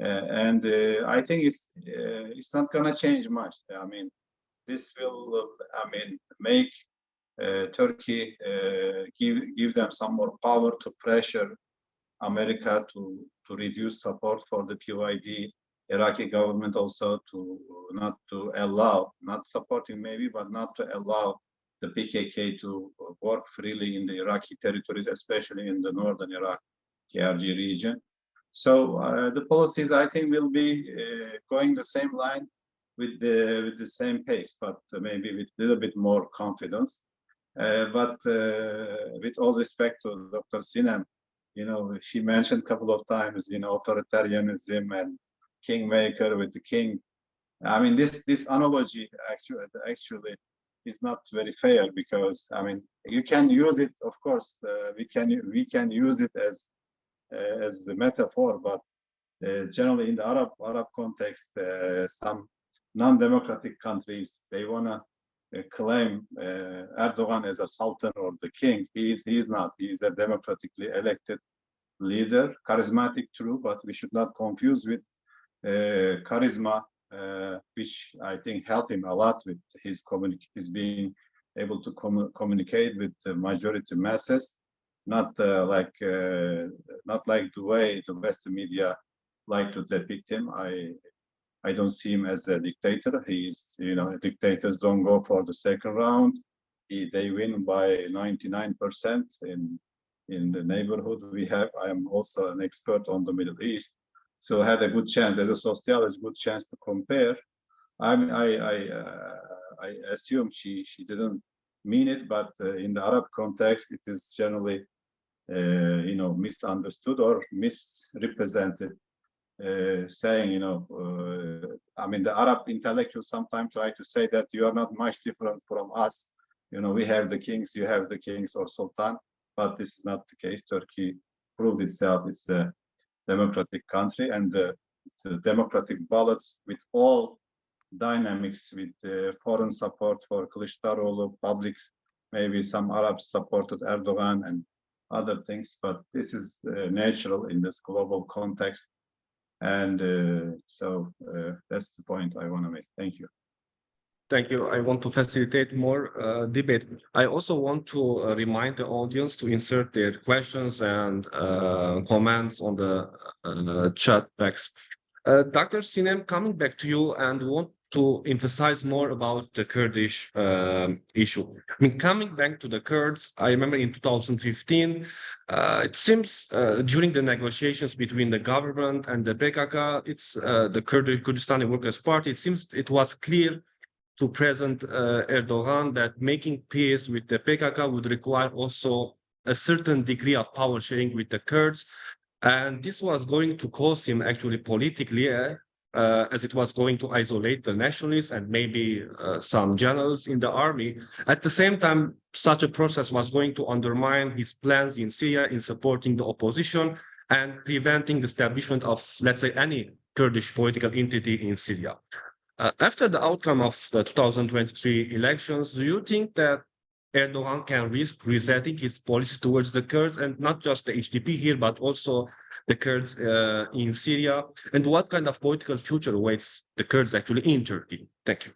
I think it's not gonna change much. I mean, this will, make Turkey give them some more power to pressure America to reduce support for the PYD, Iraqi government also to not supporting maybe, but not to allow the PKK to work freely in the Iraqi territories, especially in the northern Iraq, KRG region. So the policies, I think, will be going the same line with the same pace, but maybe with a little bit more confidence. But with all respect to Dr. Sinem, she mentioned a couple of times, authoritarianism and kingmaker with the king. I mean, this analogy actually is not very fair, because you can use it, of course, we can use it as the metaphor, but generally in the Arab context, some non-democratic countries, they wanna claim Erdogan as a sultan or the king. He's not. He's a democratically elected leader, charismatic, true, but we should not confuse with charisma, which I think helped him a lot with his being able to communicate with the majority masses, not like the way the Western media like to depict him. I don't see him as a dictator. He's, dictators don't go for the second round. They win by 99% in the neighborhood we have. I am also an expert on the Middle East, so I had a good chance as a sociologist, good chance to compare. I assume she didn't mean it, but in the Arab context, it is generally misunderstood or misrepresented. Saying, the Arab intellectuals sometimes try to say that you are not much different from us. We have the kings, you have the kings or sultan, but this is not the case. Turkey proved itself. It's a democratic country, and the democratic ballots with all dynamics, with foreign support for Kılıçdaroğlu, publics, maybe some Arabs supported Erdogan and other things, but this is natural in this global context. And so that's the point I want to make. Thank you. Thank you. I want to facilitate more debate. I also want to remind the audience to insert their questions and comments on the chat box. Dr. Sinem, coming back to you, and want to emphasize more about the Kurdish issue. Coming back to the Kurds, I remember in 2015, it seems during the negotiations between the government and the PKK, it's the Kurdistani Workers' Party, it seems it was clear to President Erdogan that making peace with the PKK would require also a certain degree of power sharing with the Kurds. And this was going to cause him actually politically, as it was going to isolate the nationalists and maybe some generals in the army. At the same time, such a process was going to undermine his plans in Syria in supporting the opposition and preventing the establishment of, let's say, any Kurdish political entity in Syria. After the outcome of the 2023 elections, do you think that Erdogan can risk resetting his policy towards the Kurds, and not just the HDP here, but also the Kurds in Syria? And what kind of political future awaits the Kurds actually in Turkey? Thank you.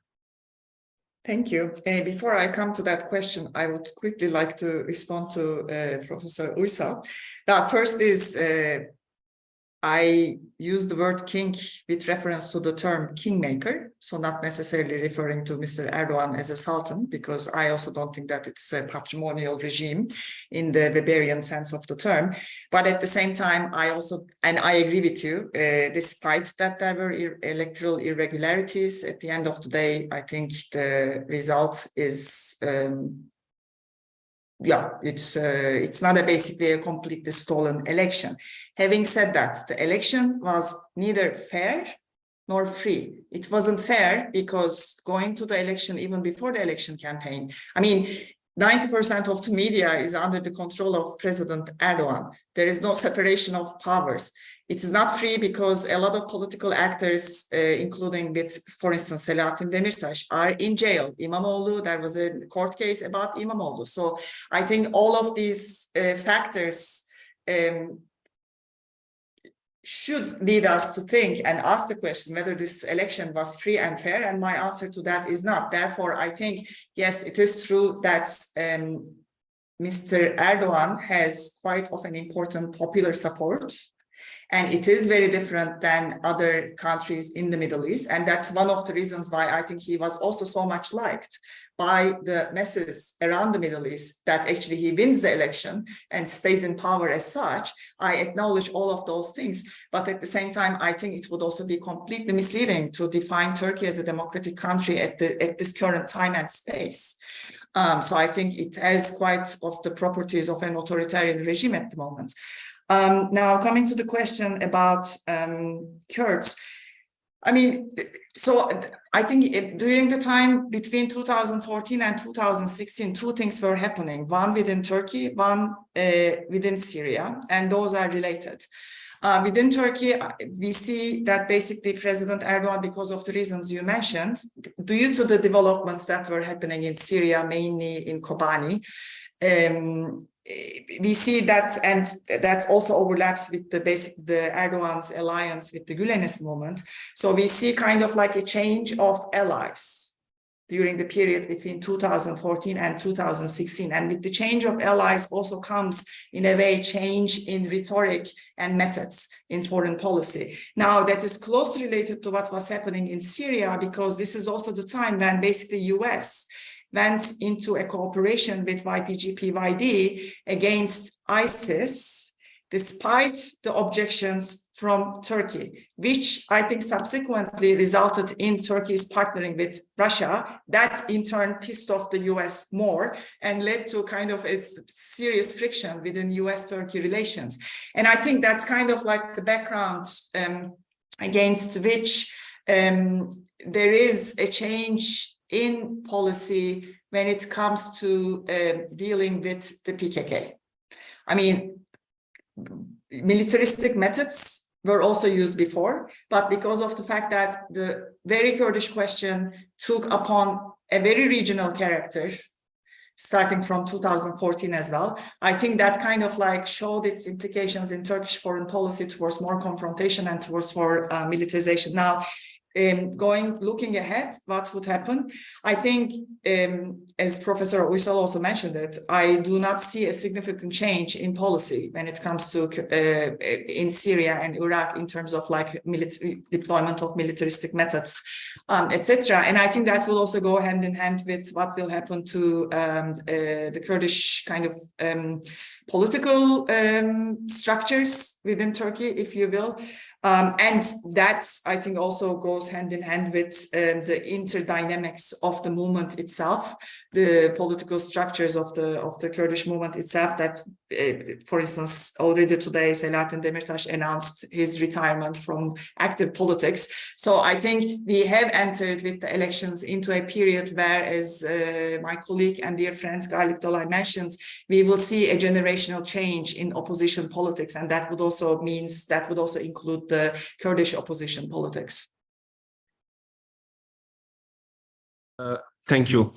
Thank you. Before I come to that question, I would quickly like to respond to Professor Uysal. Now, first is, I use the word king with reference to the term kingmaker, so not necessarily referring to Mr. Erdogan as a sultan, because I also don't think that it's a patrimonial regime in the Weberian sense of the term. But at the same time, I agree with you, despite that there were electoral irregularities, at the end of the day, I think the result is it's not basically a completely stolen election. Having said that, the election was neither fair nor free. It wasn't fair because going to the election, even before the election campaign, 90% of the media is under the control of President Erdogan. There is no separation of powers. It is not free because a lot of political actors, including with, for instance, Selahattin Demirtas, are in jail. İmamoğlu, there was a court case about İmamoğlu. So I think all of these factors should lead us to think and ask the question whether this election was free and fair, and my answer to that is not. Therefore, I think, yes, it is true that Mr. Erdogan has quite often important popular support, and it is very different than other countries in the Middle East. And that's one of the reasons why I think he was also so much liked by the masses around the Middle East, that actually he wins the election and stays in power as such. I acknowledge all of those things, but at the same time, I think it would also be completely misleading to define Turkey as a democratic country at this current time and space. So I think it has quite of the properties of an authoritarian regime at the moment. Now, coming to the question about Kurds, I mean, so I think during the time between 2014 and 2016, two things were happening, one within Turkey, one within Syria, and those are related. Within Turkey, we see that basically President Erdogan, because of the reasons you mentioned, due to the developments that were happening in Syria, mainly in Kobani, we see that, and that also overlaps with the Erdogan's alliance with the Gülenist movement. So we see kind of like a change of allies during the period between 2014 and 2016. And with the change of allies also comes, in a way, change in rhetoric and methods in foreign policy. Now, that is closely related to what was happening in Syria, because this is also the time when basically US went into a cooperation with YPG-PYD against ISIS, despite the objections from Turkey, which I think subsequently resulted in Turkey's partnering with Russia. That in turn pissed off the US more and led to kind of a serious friction within US-Turkey relations. And I think that's kind of like the background against which there is a change in policy when it comes to dealing with the PKK. I mean, militaristic methods were also used before, but because of the fact that the very Kurdish question took upon a very regional character, starting from 2014 as well, I think that kind of like showed its implications in Turkish foreign policy towards more confrontation and towards more militarization. Now, looking ahead, what would happen? I think, as Professor Uysal also mentioned it, I do not see a significant change in policy when it comes to in Syria and Iraq in terms of like deployment of militaristic methods, etc. And I think that will also go hand in hand with what will happen to the Kurdish kind of political structures within Turkey, if you will. And that, I think, also goes hand in hand with the interdynamics of the movement itself, the political structures of the Kurdish movement itself. That, for instance, already today, Selahattin Demirtas announced his retirement from active politics. So I think we have entered with the elections into a period where, as my colleague and dear friend Galip Dalay mentions, we will see a generational change in opposition politics, and that would also include the Kurdish opposition politics. Thank you.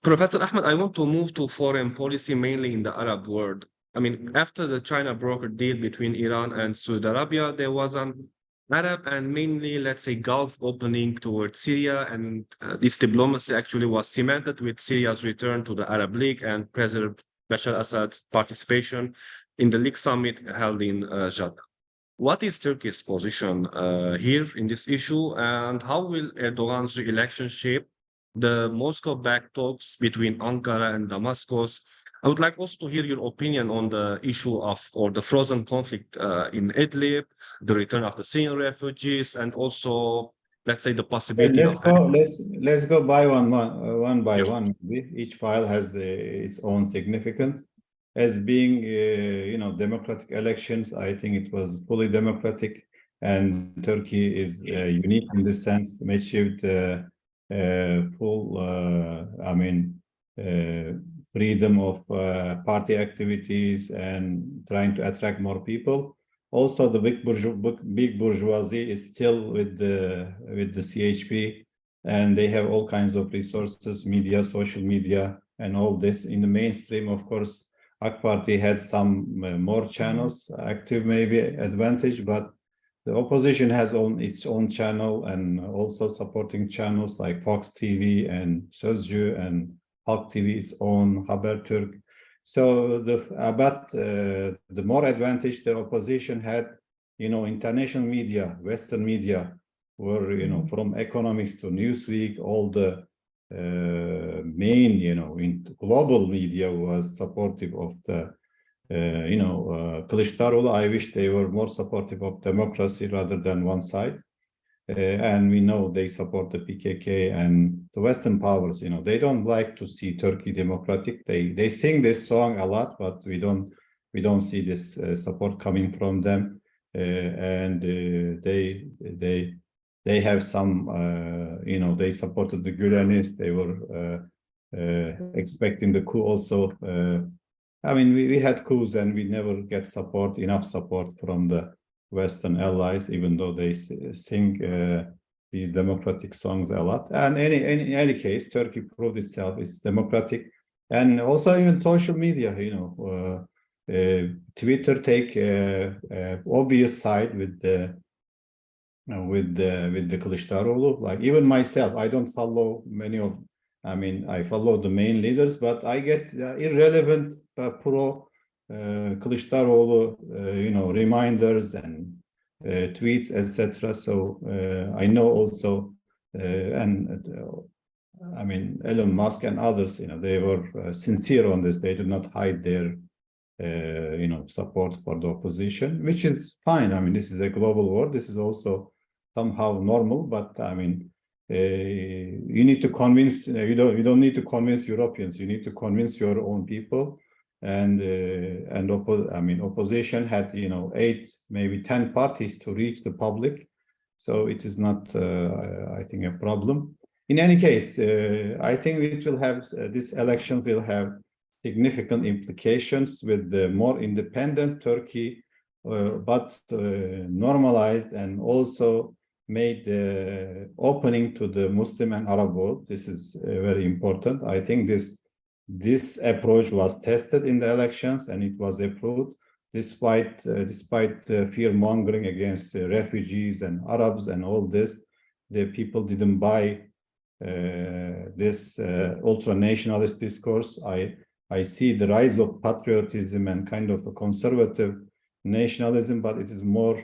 Professor Ahmed, I want to move to foreign policy, mainly in the Arab world. I mean, after the China brokered deal between Iran and Saudi Arabia, there was an Arab and mainly, let's say, Gulf opening towards Syria, and this diplomacy actually was cemented with Syria's return to the Arab League and President Bashar Assad's participation in the League summit held in Jeddah. What is Turkey's position here in this issue, and how will Erdogan's re-election shape the Moscow-backed talks between Ankara and Damascus? I would like also to hear your opinion on the issue of, or the frozen conflict in Idlib, the return of the Syrian refugees, and also, let's say, the possibility let's go by one by one. Each file has its own significance. As being, democratic elections, I think it was fully democratic, and Turkey is unique in this sense, achieved full, freedom of party activities and trying to attract more people. Also, the big bourgeoisie is still with the CHP, and they have all kinds of resources, media, social media, and all this. In the mainstream, of course, AK Party had some more channels active, maybe advantage, but the opposition has its own channel and also supporting channels like Fox TV and Sözcü and Halk TV, its own Habertürk. So the more advantage the opposition had, international media, Western media were, from economics to Newsweek, all the main, in global media was supportive of the Kılıçdaroğlu. I wish they were more supportive of democracy rather than one side. And we know they support the PKK and the Western powers. They don't like to see Turkey democratic. They sing this song a lot, but we don't see this support coming from them. And they have some, they supported the Gülenists. They were expecting the coup also. I mean, we had coups and we never get enough support from the Western allies, even though they sing these democratic songs a lot. And in any case, Turkey proved itself is democratic, and also even social media. Twitter take obvious side with the Kılıçdaroğlu. Like even myself, I don't follow many of. I mean, I follow the main leaders, but I get irrelevant pro Kılıçdaroğlu, reminders and tweets, etc. So I know also, I mean, Elon Musk and others, they were sincere on this. They did not hide their, support for the opposition, which is fine. I mean, this is a global war. This is also somehow normal, but I mean, you need to convince. You don't need to convince Europeans. You need to convince your own people. And opposition had 8, maybe 10 parties to reach the public, so it is not, I think, a problem. In any case, I think it will have this election will have significant implications with the more independent Turkey, but normalized and also made opening to the Muslim and Arab world. This is very important. I think this approach was tested in the elections and it was approved, despite fear mongering against refugees and Arabs and all this. The people didn't buy this ultra nationalist discourse. I see the rise of patriotism and kind of a conservative nationalism, but it is more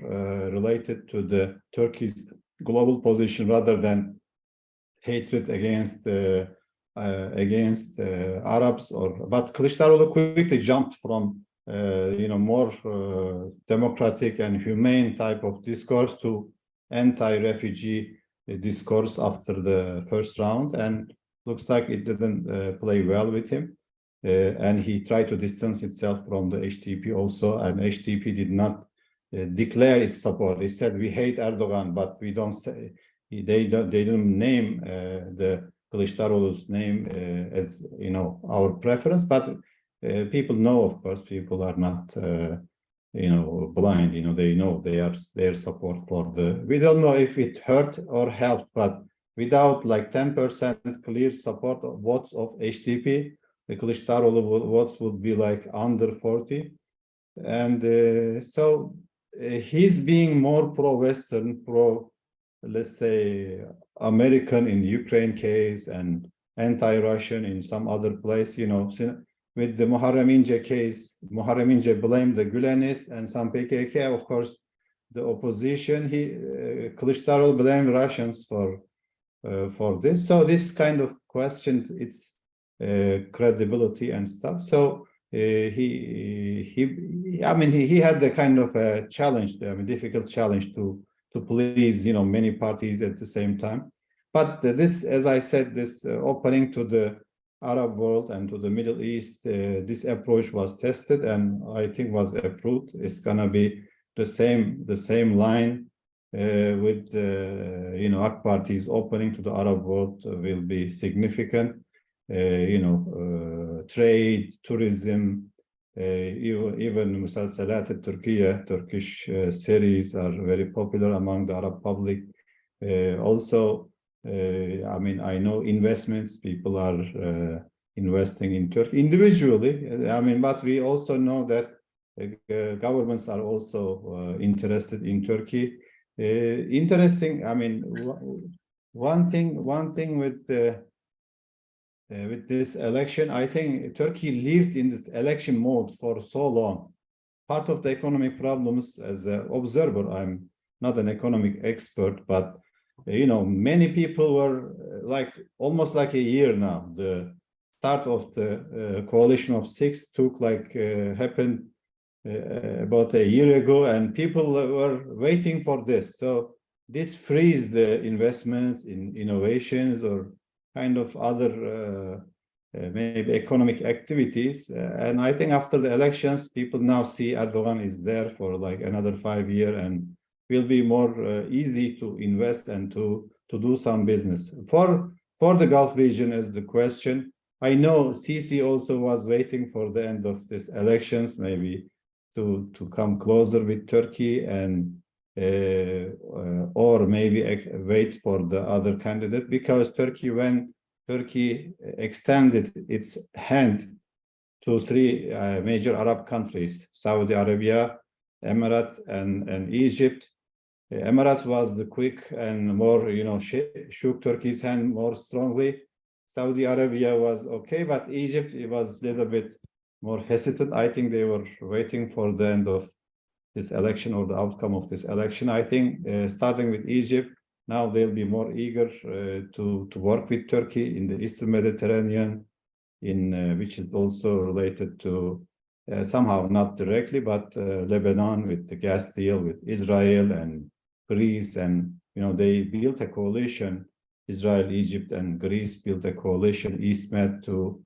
related to the Turkey's global position rather than hatred against Arabs. But Kılıçdaroğlu quickly jumped from more democratic and humane type of discourse to anti-refugee discourse after the first round, and looks like it didn't play well with him. And he tried to distance itself from the HDP also, and HDP did not declare its support. He said, we hate Erdogan, but we don't say, they didn't name the Kılıçdaroğlu's name as our preference, but people know, of course, people are not blind. They know their support for we don't know if it hurt or helped, but without like 10% clear support of votes of HDP, the Kılıçdaroğlu votes would be like under 40, and so he's being more pro-Western, let's say, American in Ukraine case and anti-Russian in some other place. With the Muharrem İnce case, Muharrem İnce blamed the Gülenists and some PKK, of course, the opposition. Kılıçdaroğlu blamed Russians for this. So this kind of questioned its credibility and stuff. So he had the kind of a challenge, difficult challenge to please, many parties at the same time. But this, as I said, this opening to the Arab world and to the Middle East, this approach was tested and I think was approved. It's gonna be the same line with AK Party's opening to the Arab world will be significant. Trade, tourism, even Musalsalat Turkiye, Turkish series are very popular among the Arab public. Also, I know investments, people are investing in Turkey individually. I mean, but we also know that governments are also interested in Turkey. Interesting. I mean, one thing with this election, I think Turkey lived in this election mode for so long. Part of the economic problems, as an observer, I'm not an economic expert, but you know, many people were like almost like a year now. The start of the coalition of six took like happened about a year ago, and people were waiting for this. So this frees the investments in innovations or kind of other maybe economic activities. And I think after the elections, people now see Erdogan is there for like another 5 years and will be more easy to invest and to do some business. For the Gulf region as the question, I know Sisi also was waiting for the end of this elections, maybe to come closer with Turkey and or maybe wait for the other candidate, because when Turkey extended its hand to three major Arab countries, Saudi Arabia, Emirates, and Egypt. Emirates was the quick and more, you know, shook Turkey's hand more strongly. Saudi Arabia was okay, but Egypt, it was a little bit more hesitant. I think they were waiting for the end of this election or the outcome of this election. I think starting with Egypt, now they'll be more eager to work with Turkey in the Eastern Mediterranean, which is also related to somehow not directly, but Lebanon with the gas deal with Israel and Greece, and you know they built a coalition. Israel, Egypt, and Greece built a coalition, EastMed, to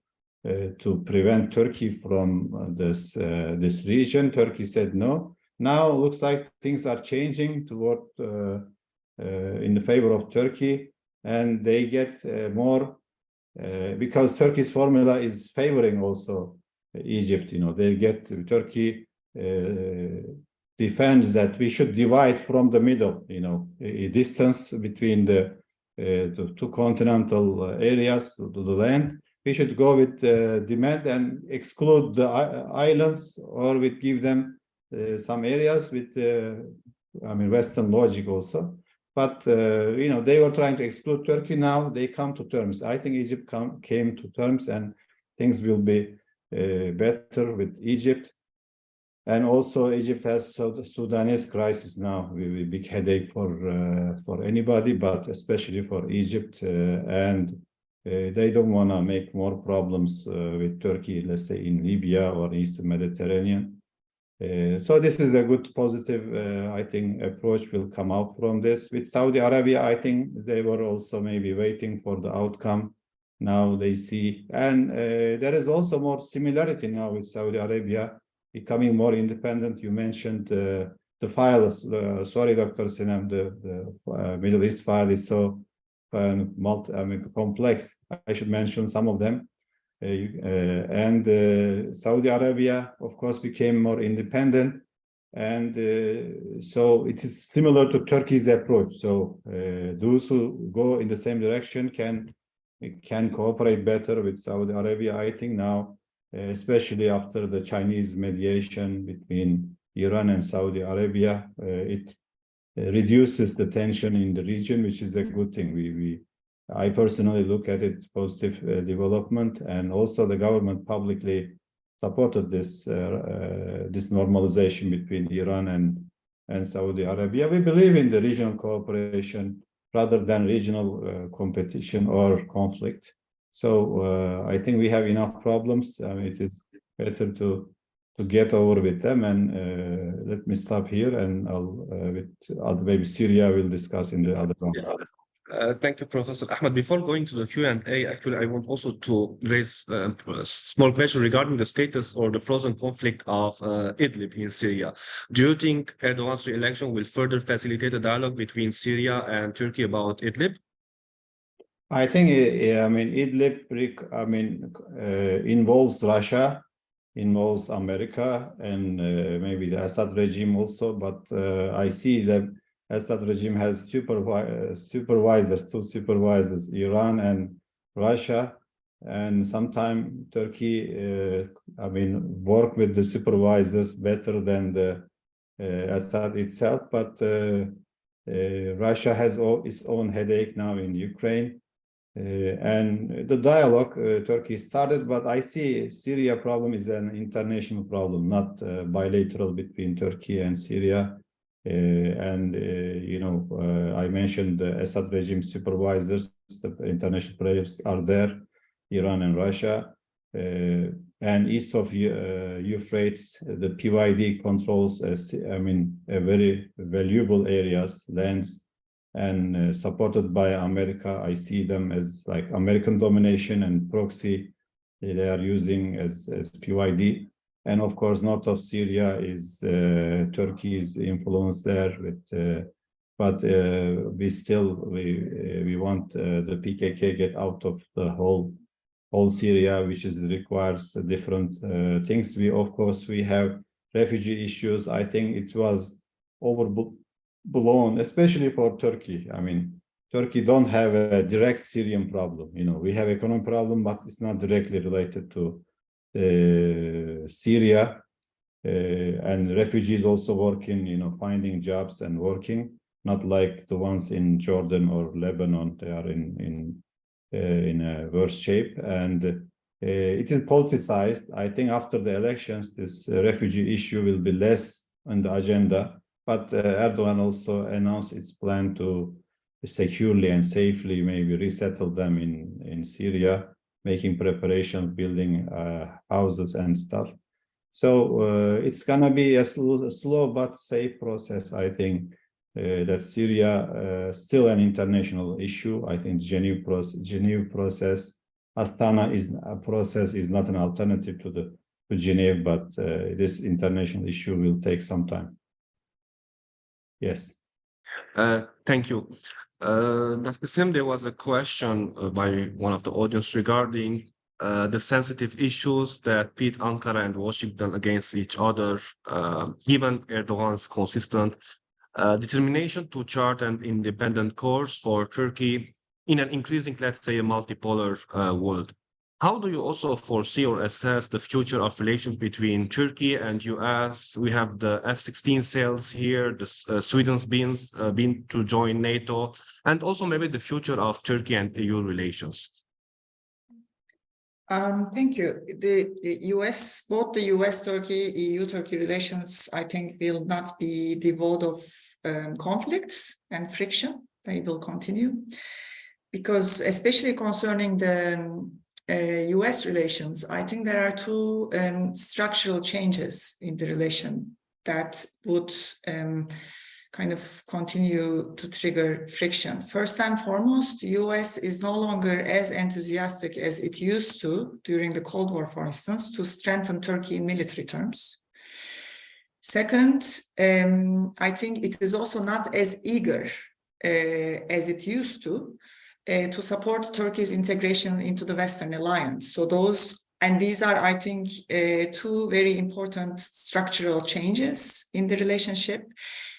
prevent Turkey from this region. Turkey said no. Now looks like things are changing toward in the favor of Turkey, and they get more because Turkey's formula is favoring also Egypt. You know, they get Turkey defends that we should divide from the middle. You know, a distance between the two continental areas to the land. We should go with demand and exclude the islands, or we give them some areas with, I mean, Western logic also. But you know, they were trying to exclude Turkey. Now they come to terms. I think Egypt came to terms, and things will be better with Egypt. And also, Egypt has the Sudanese crisis now, a big headache for anybody, but especially for Egypt. And they don't want to make more problems with Turkey, let's say in Libya or Eastern Mediterranean. So this is a good positive, I think, approach will come out from this. With Saudi Arabia, I think they were also maybe waiting for the outcome. Now they see, and there is also more similarity now with Saudi Arabia becoming more independent. You mentioned the files. Sorry, Dr. Sinem, the Middle East file is so complex. I should mention some of them. And Saudi Arabia, of course, became more independent, and so it is similar to Turkey's approach. So those who go in the same direction can cooperate better with Saudi Arabia. I think now, especially after the Chinese mediation between Iran and Saudi Arabia, it reduces the tension in the region, which is a good thing. I personally look at it positive development, and also the government publicly supported this normalization between Iran and Saudi Arabia. We believe in the regional cooperation rather than regional competition or conflict. So I think we have enough problems. It is better to get over with them. And let me stop here, and I'll maybe Syria will discuss in the other round. Thank you, Professor Ahmed. Before going to the Q&A, actually, I want also to raise a small question regarding the status or the frozen conflict of Idlib in Syria. Do you think Erdogan's re-election will further facilitate a dialogue between Syria and Turkey about Idlib? I think, I mean, Idlib, involves Russia, involves America, and maybe the Assad regime also. But I see that Assad regime has two supervisors, Iran and Russia. and sometimes Turkey, I mean, work with the supervisors better than the Assad itself. But Russia has its own headache now in Ukraine. And the dialogue Turkey started, but I see Syria problem is an international problem, not bilateral between Turkey and Syria. I mentioned the Assad regime supervisors, the international players are there, Iran and Russia. And east of Euphrates, the PYD controls, a very valuable areas, lands, and supported by America. I see them as like American domination and proxy they are using as PYD. And of course, north of Syria is Turkey's influence there. But we want the PKK get out of the whole Syria, which requires different things. We have refugee issues. I think it was overblown, especially for Turkey. I mean, Turkey don't have a direct Syrian problem. We have economic problem, but it's not directly related to Syria. And refugees also working, finding jobs and working, not like the ones in Jordan or Lebanon. They are in a worse shape, and it is politicized. I think after the elections, this refugee issue will be less on the agenda. But Erdogan also announced its plan to securely and safely maybe resettle them in Syria, making preparations, building houses and stuff. So it's gonna be a slow but safe process. I think that Syria still an international issue. I think Geneva process, Astana process is not an alternative to Geneva, but this international issue will take some time. Yes. Thank you. Dr. Sim, there was a question by one of the audience regarding the sensitive issues that pit Ankara and Washington against each other, given Erdogan's consistent determination to chart an independent course for Turkey in an increasing, let's say, a multipolar world. How do you also foresee or assess the future of relations between Turkey and US? We have the F-16 sales here, Sweden's been to join NATO, and also maybe the future of Turkey and EU relations. Thank you. The US, both the US-Turkey, EU-Turkey relations, I think, will not be devoid of conflicts and friction. They will continue, because especially concerning the US relations, I think there are two structural changes in the relation that would kind of continue to trigger friction. First and foremost, the US is no longer as enthusiastic as it used to during the Cold War, for instance, to strengthen Turkey in military terms. Second, I think it is also not as eager as it used to support Turkey's integration into the Western alliance. So these are, I think, two very important structural changes in the relationship.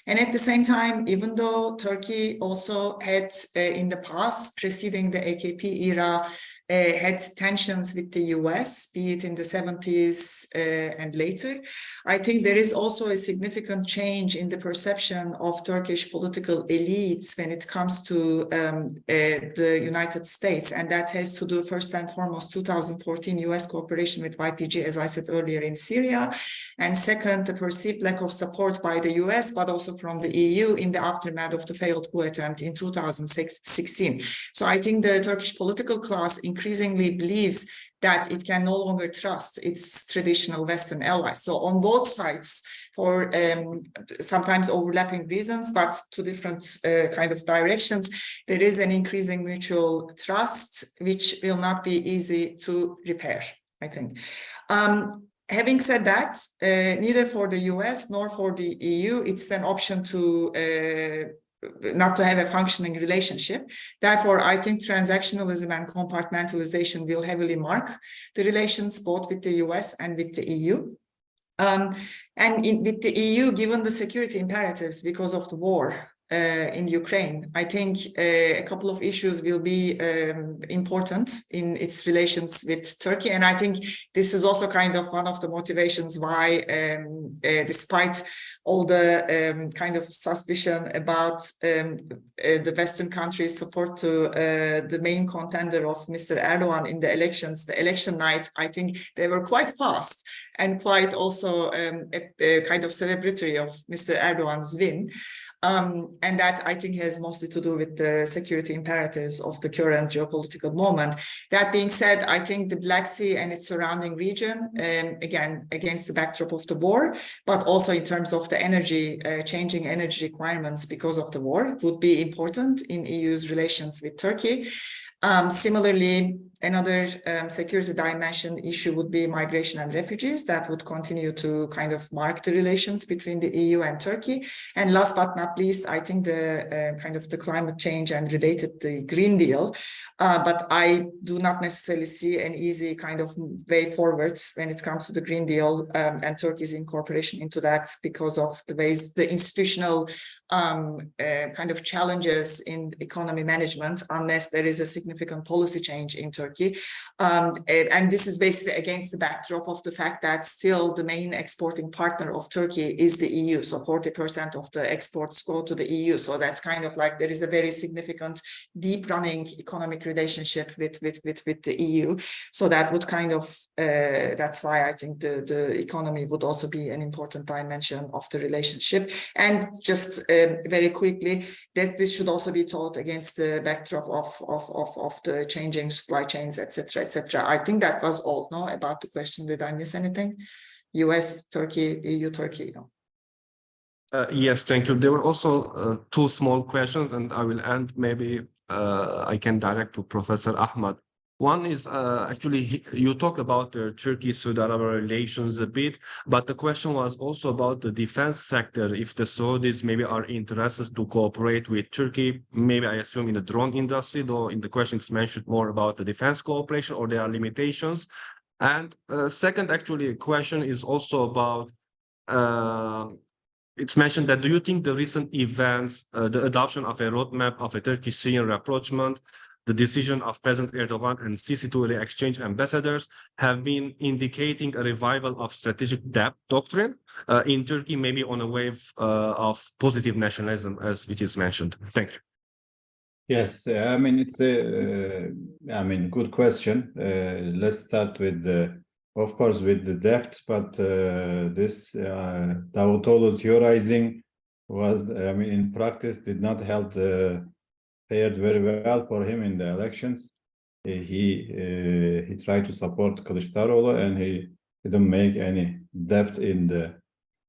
And at the same time, even though Turkey also had in the past, preceding the AKP era, had tensions with the US, be it in the 70s and later, I think there is also a significant change in the perception of Turkish political elites when it comes to the United States. And that has to do, first and foremost, 2014 US cooperation with YPG, as I said earlier, in Syria. And second, the perceived lack of support by the US, but also from the EU in the aftermath of the failed coup attempt in 2016. So I think the Turkish political class increasingly believes that it can no longer trust its traditional Western allies. So on both sides, for sometimes overlapping reasons, but to different kind of directions, there is an increasing mutual trust, which will not be easy to repair, I think. Having said that, neither for the US nor for the EU, it's an option to not to have a functioning relationship. Therefore, I think transactionalism and compartmentalization will heavily mark the relations both with the US and with the EU. With the EU, given the security imperatives because of the war in Ukraine. I think a couple of issues will be important in its relations with Turkey. And I think this is also kind of one of the motivations why, despite all the kind of suspicion about the Western countries' support to the main contender of Mr. Erdogan in the elections, the election night, I think they were quite fast and quite also a kind of celebratory of Mr. Erdogan's win. And that I think has mostly to do with the security imperatives of the current geopolitical moment. That being said, I think the Black Sea and its surrounding region, again, against the backdrop of the war, but also in terms of the energy, changing energy requirements because of the war, would be important in EU's relations with Turkey. Similarly, another security dimension issue would be migration and refugees. That would continue to kind of mark the relations between the EU and Turkey. And last but not least, I think the kind of the climate change and related the Green Deal. But I do not necessarily see an easy kind of way forward when it comes to the Green Deal and Turkey's incorporation into that because of the ways the institutional kind of challenges in economy management, unless there is a significant policy change in Turkey. And this is basically against the backdrop of the fact that still the main exporting partner of Turkey is the EU. So 40% of the exports go to the EU. So that's kind of like there is a very significant deep running economic relationship with the EU. So that would kind of, that's why I think the economy would also be an important dimension of the relationship. And just very quickly, that this should also be taught against the backdrop of the changing supply chains, etc., etc. I think that was all, no, about the question. Did I miss anything? US, Turkey, EU, Turkey, no. Yes, thank you. There were also two small questions, and I will end. Maybe I can direct to Professor Ahmad. One is actually, you talk about the Turkey-Saudi Arabia relations a bit, but the question was also about the defense sector. If the Saudis maybe are interested to cooperate with Turkey, maybe I assume in the drone industry, though in the question it's mentioned more about the defense cooperation or there are limitations. And second, actually, question is also about, it's mentioned that do you think the recent events, the adoption of a roadmap of a Turkish-Syrian rapprochement, the decision of President Erdogan and Sisi to exchange ambassadors have been indicating a revival of strategic depth doctrine in Turkey, maybe on a wave of positive nationalism, as it is mentioned? Thank you. Yes, I mean, it's a, good question. Let's start with of course, with the depth, but this Davutoğlu theorizing was, in practice, did not help fared very well for him in the elections. He tried to support Kılıçdaroğlu and he didn't make any depth in the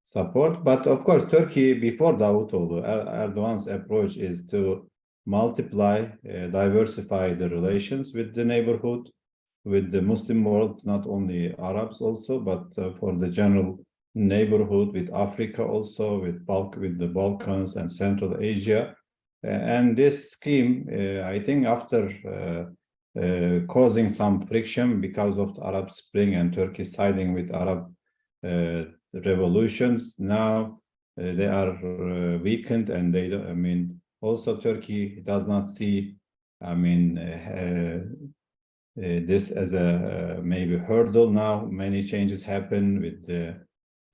support. But of course, Turkey before Davutoğlu, Erdogan's approach is to multiply, diversify the relations with the neighborhood, with the Muslim world, not only Arabs also, but for the general neighborhood with Africa also, with the Balkans and Central Asia. And this scheme, I think after causing some friction because of the Arab Spring and Turkey siding with Arab revolutions, now they are weakened and they don't, also Turkey does not see, this as a maybe hurdle now. Many changes happen with the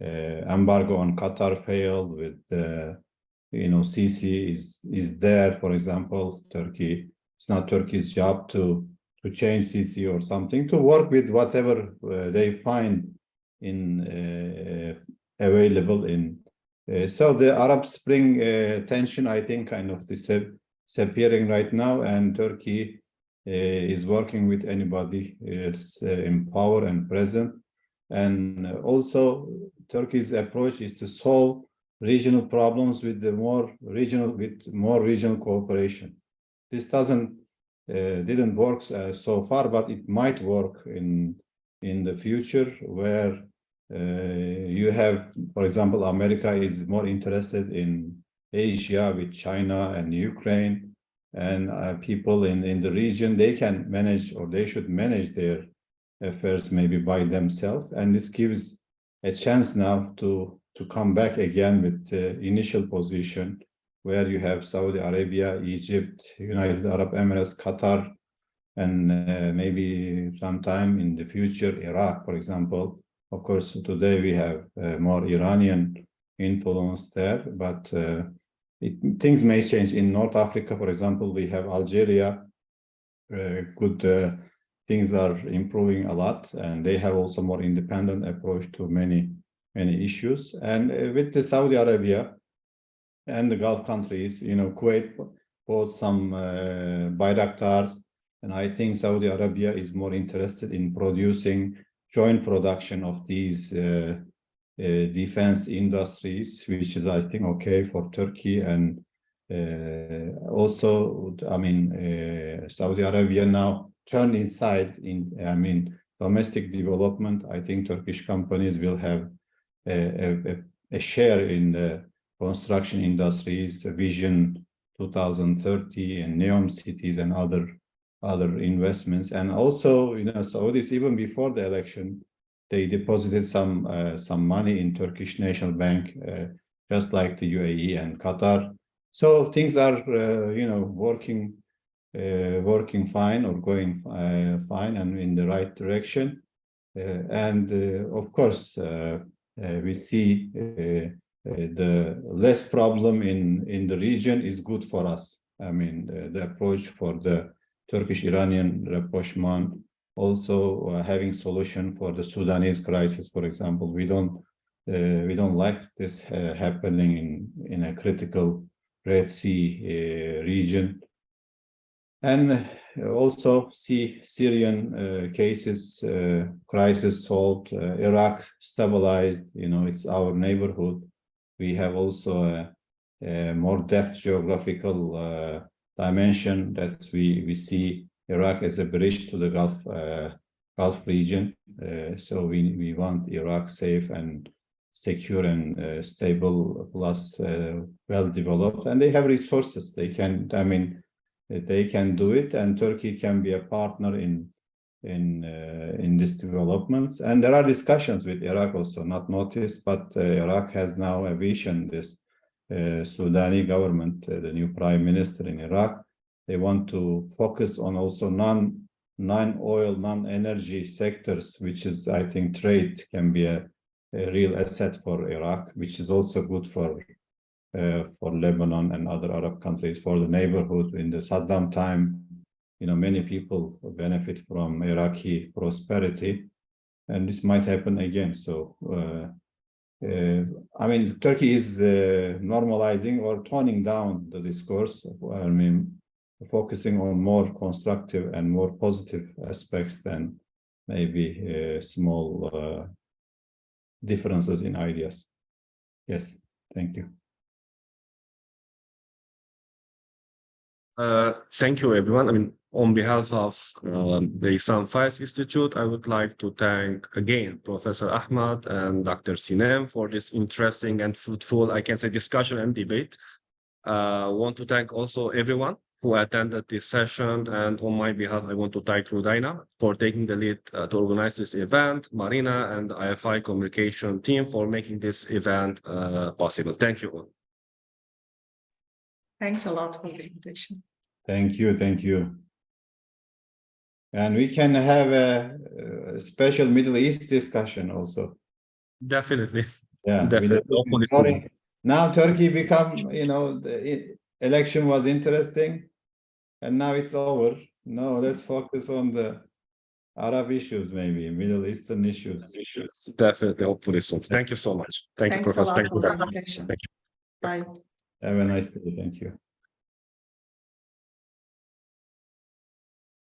embargo on Qatar failed, with Sisi is there, for example. Turkey, it's not Turkey's job to change Sisi or something, to work with whatever they find in available in. So the Arab Spring tension, I think, kind of disappearing right now, and Turkey is working with anybody else in power and present. And also Turkey's approach is to solve regional problems with more regional cooperation. This didn't work so far, but it might work in the future, where you have, for example, America is more interested in Asia with China and Ukraine, and people in the region, they can manage, or they should manage their affairs maybe by themselves. And this gives a chance now to come back again with the initial position where you have Saudi Arabia, Egypt, United Arab Emirates, Qatar, and maybe sometime in the future, Iraq, for example. Of course, today we have more Iranian influence there, but things may change. In North Africa, for example, we have Algeria. Good things are improving a lot, and they have also more independent approach to many issues. And with the Saudi Arabia and the Gulf countries, Kuwait bought some Bayraktars, and I think Saudi Arabia is more interested in producing joint production of these defense industries, which is, I think, okay for Turkey. And also, Saudi Arabia now turned inside in, domestic development. I think Turkish companies will have a share in the construction industries, Vision 2030 and NEOM cities and other investments. And also, Saudis, even before the election, they deposited some money in Turkish National Bank, just like the UAE and Qatar. So things are, working fine or going fine and in the right direction. Of course, we see the less problem in the region is good for us. The approach for the Turkish-Iranian rapprochement, also having solution for the Sudanese crisis, for example. We don't like this happening in a critical Red Sea region. And also see Syrian cases, crisis solved, Iraq stabilized, it's our neighborhood. We have also a more depth geographical dimension that we see Iraq as a bridge to the Gulf region. So we want Iraq safe and secure and stable, plus well developed, and they have resources. They can, they can do it, and Turkey can be a partner in this developments. And there are discussions with Iraq also, not noticed, but Iraq has now a vision. This Sudani government, the new prime minister in Iraq, they want to focus on also non-oil, non-energy sectors, which is, I think, trade can be a real asset for Iraq, which is also good for Lebanon and other Arab countries, for the neighborhood. In the Saddam time, many people benefit from Iraqi prosperity, and this might happen again. So, Turkey is normalizing or toning down the discourse. Focusing on more constructive and more positive aspects than maybe small differences in ideas. Yes, thank you. Thank you, everyone. On behalf of the Islam Faiz Institute, I would like to thank again Professor Ahmad and Dr. Sinem for this interesting and fruitful, I can say, discussion and debate. I want to thank also everyone who attended this session, and on my behalf, I want to thank Rudaina for taking the lead to organize this event, Marina and the IFI communication team for making this event possible. Thank you all. Thanks a lot for the invitation. Thank you. And we can have a special Middle East discussion also. Definitely. Yeah, Definitely. Now Turkey become, the election was interesting, and now it's over. No, let's focus on the Arab issues, maybe Middle Eastern issues. Definitely, hopefully soon. Thank you so much. Thank you, Thanks a Professor. lot Thank for you. the invitation. Thank you. Bye. Have a nice day. Thank you.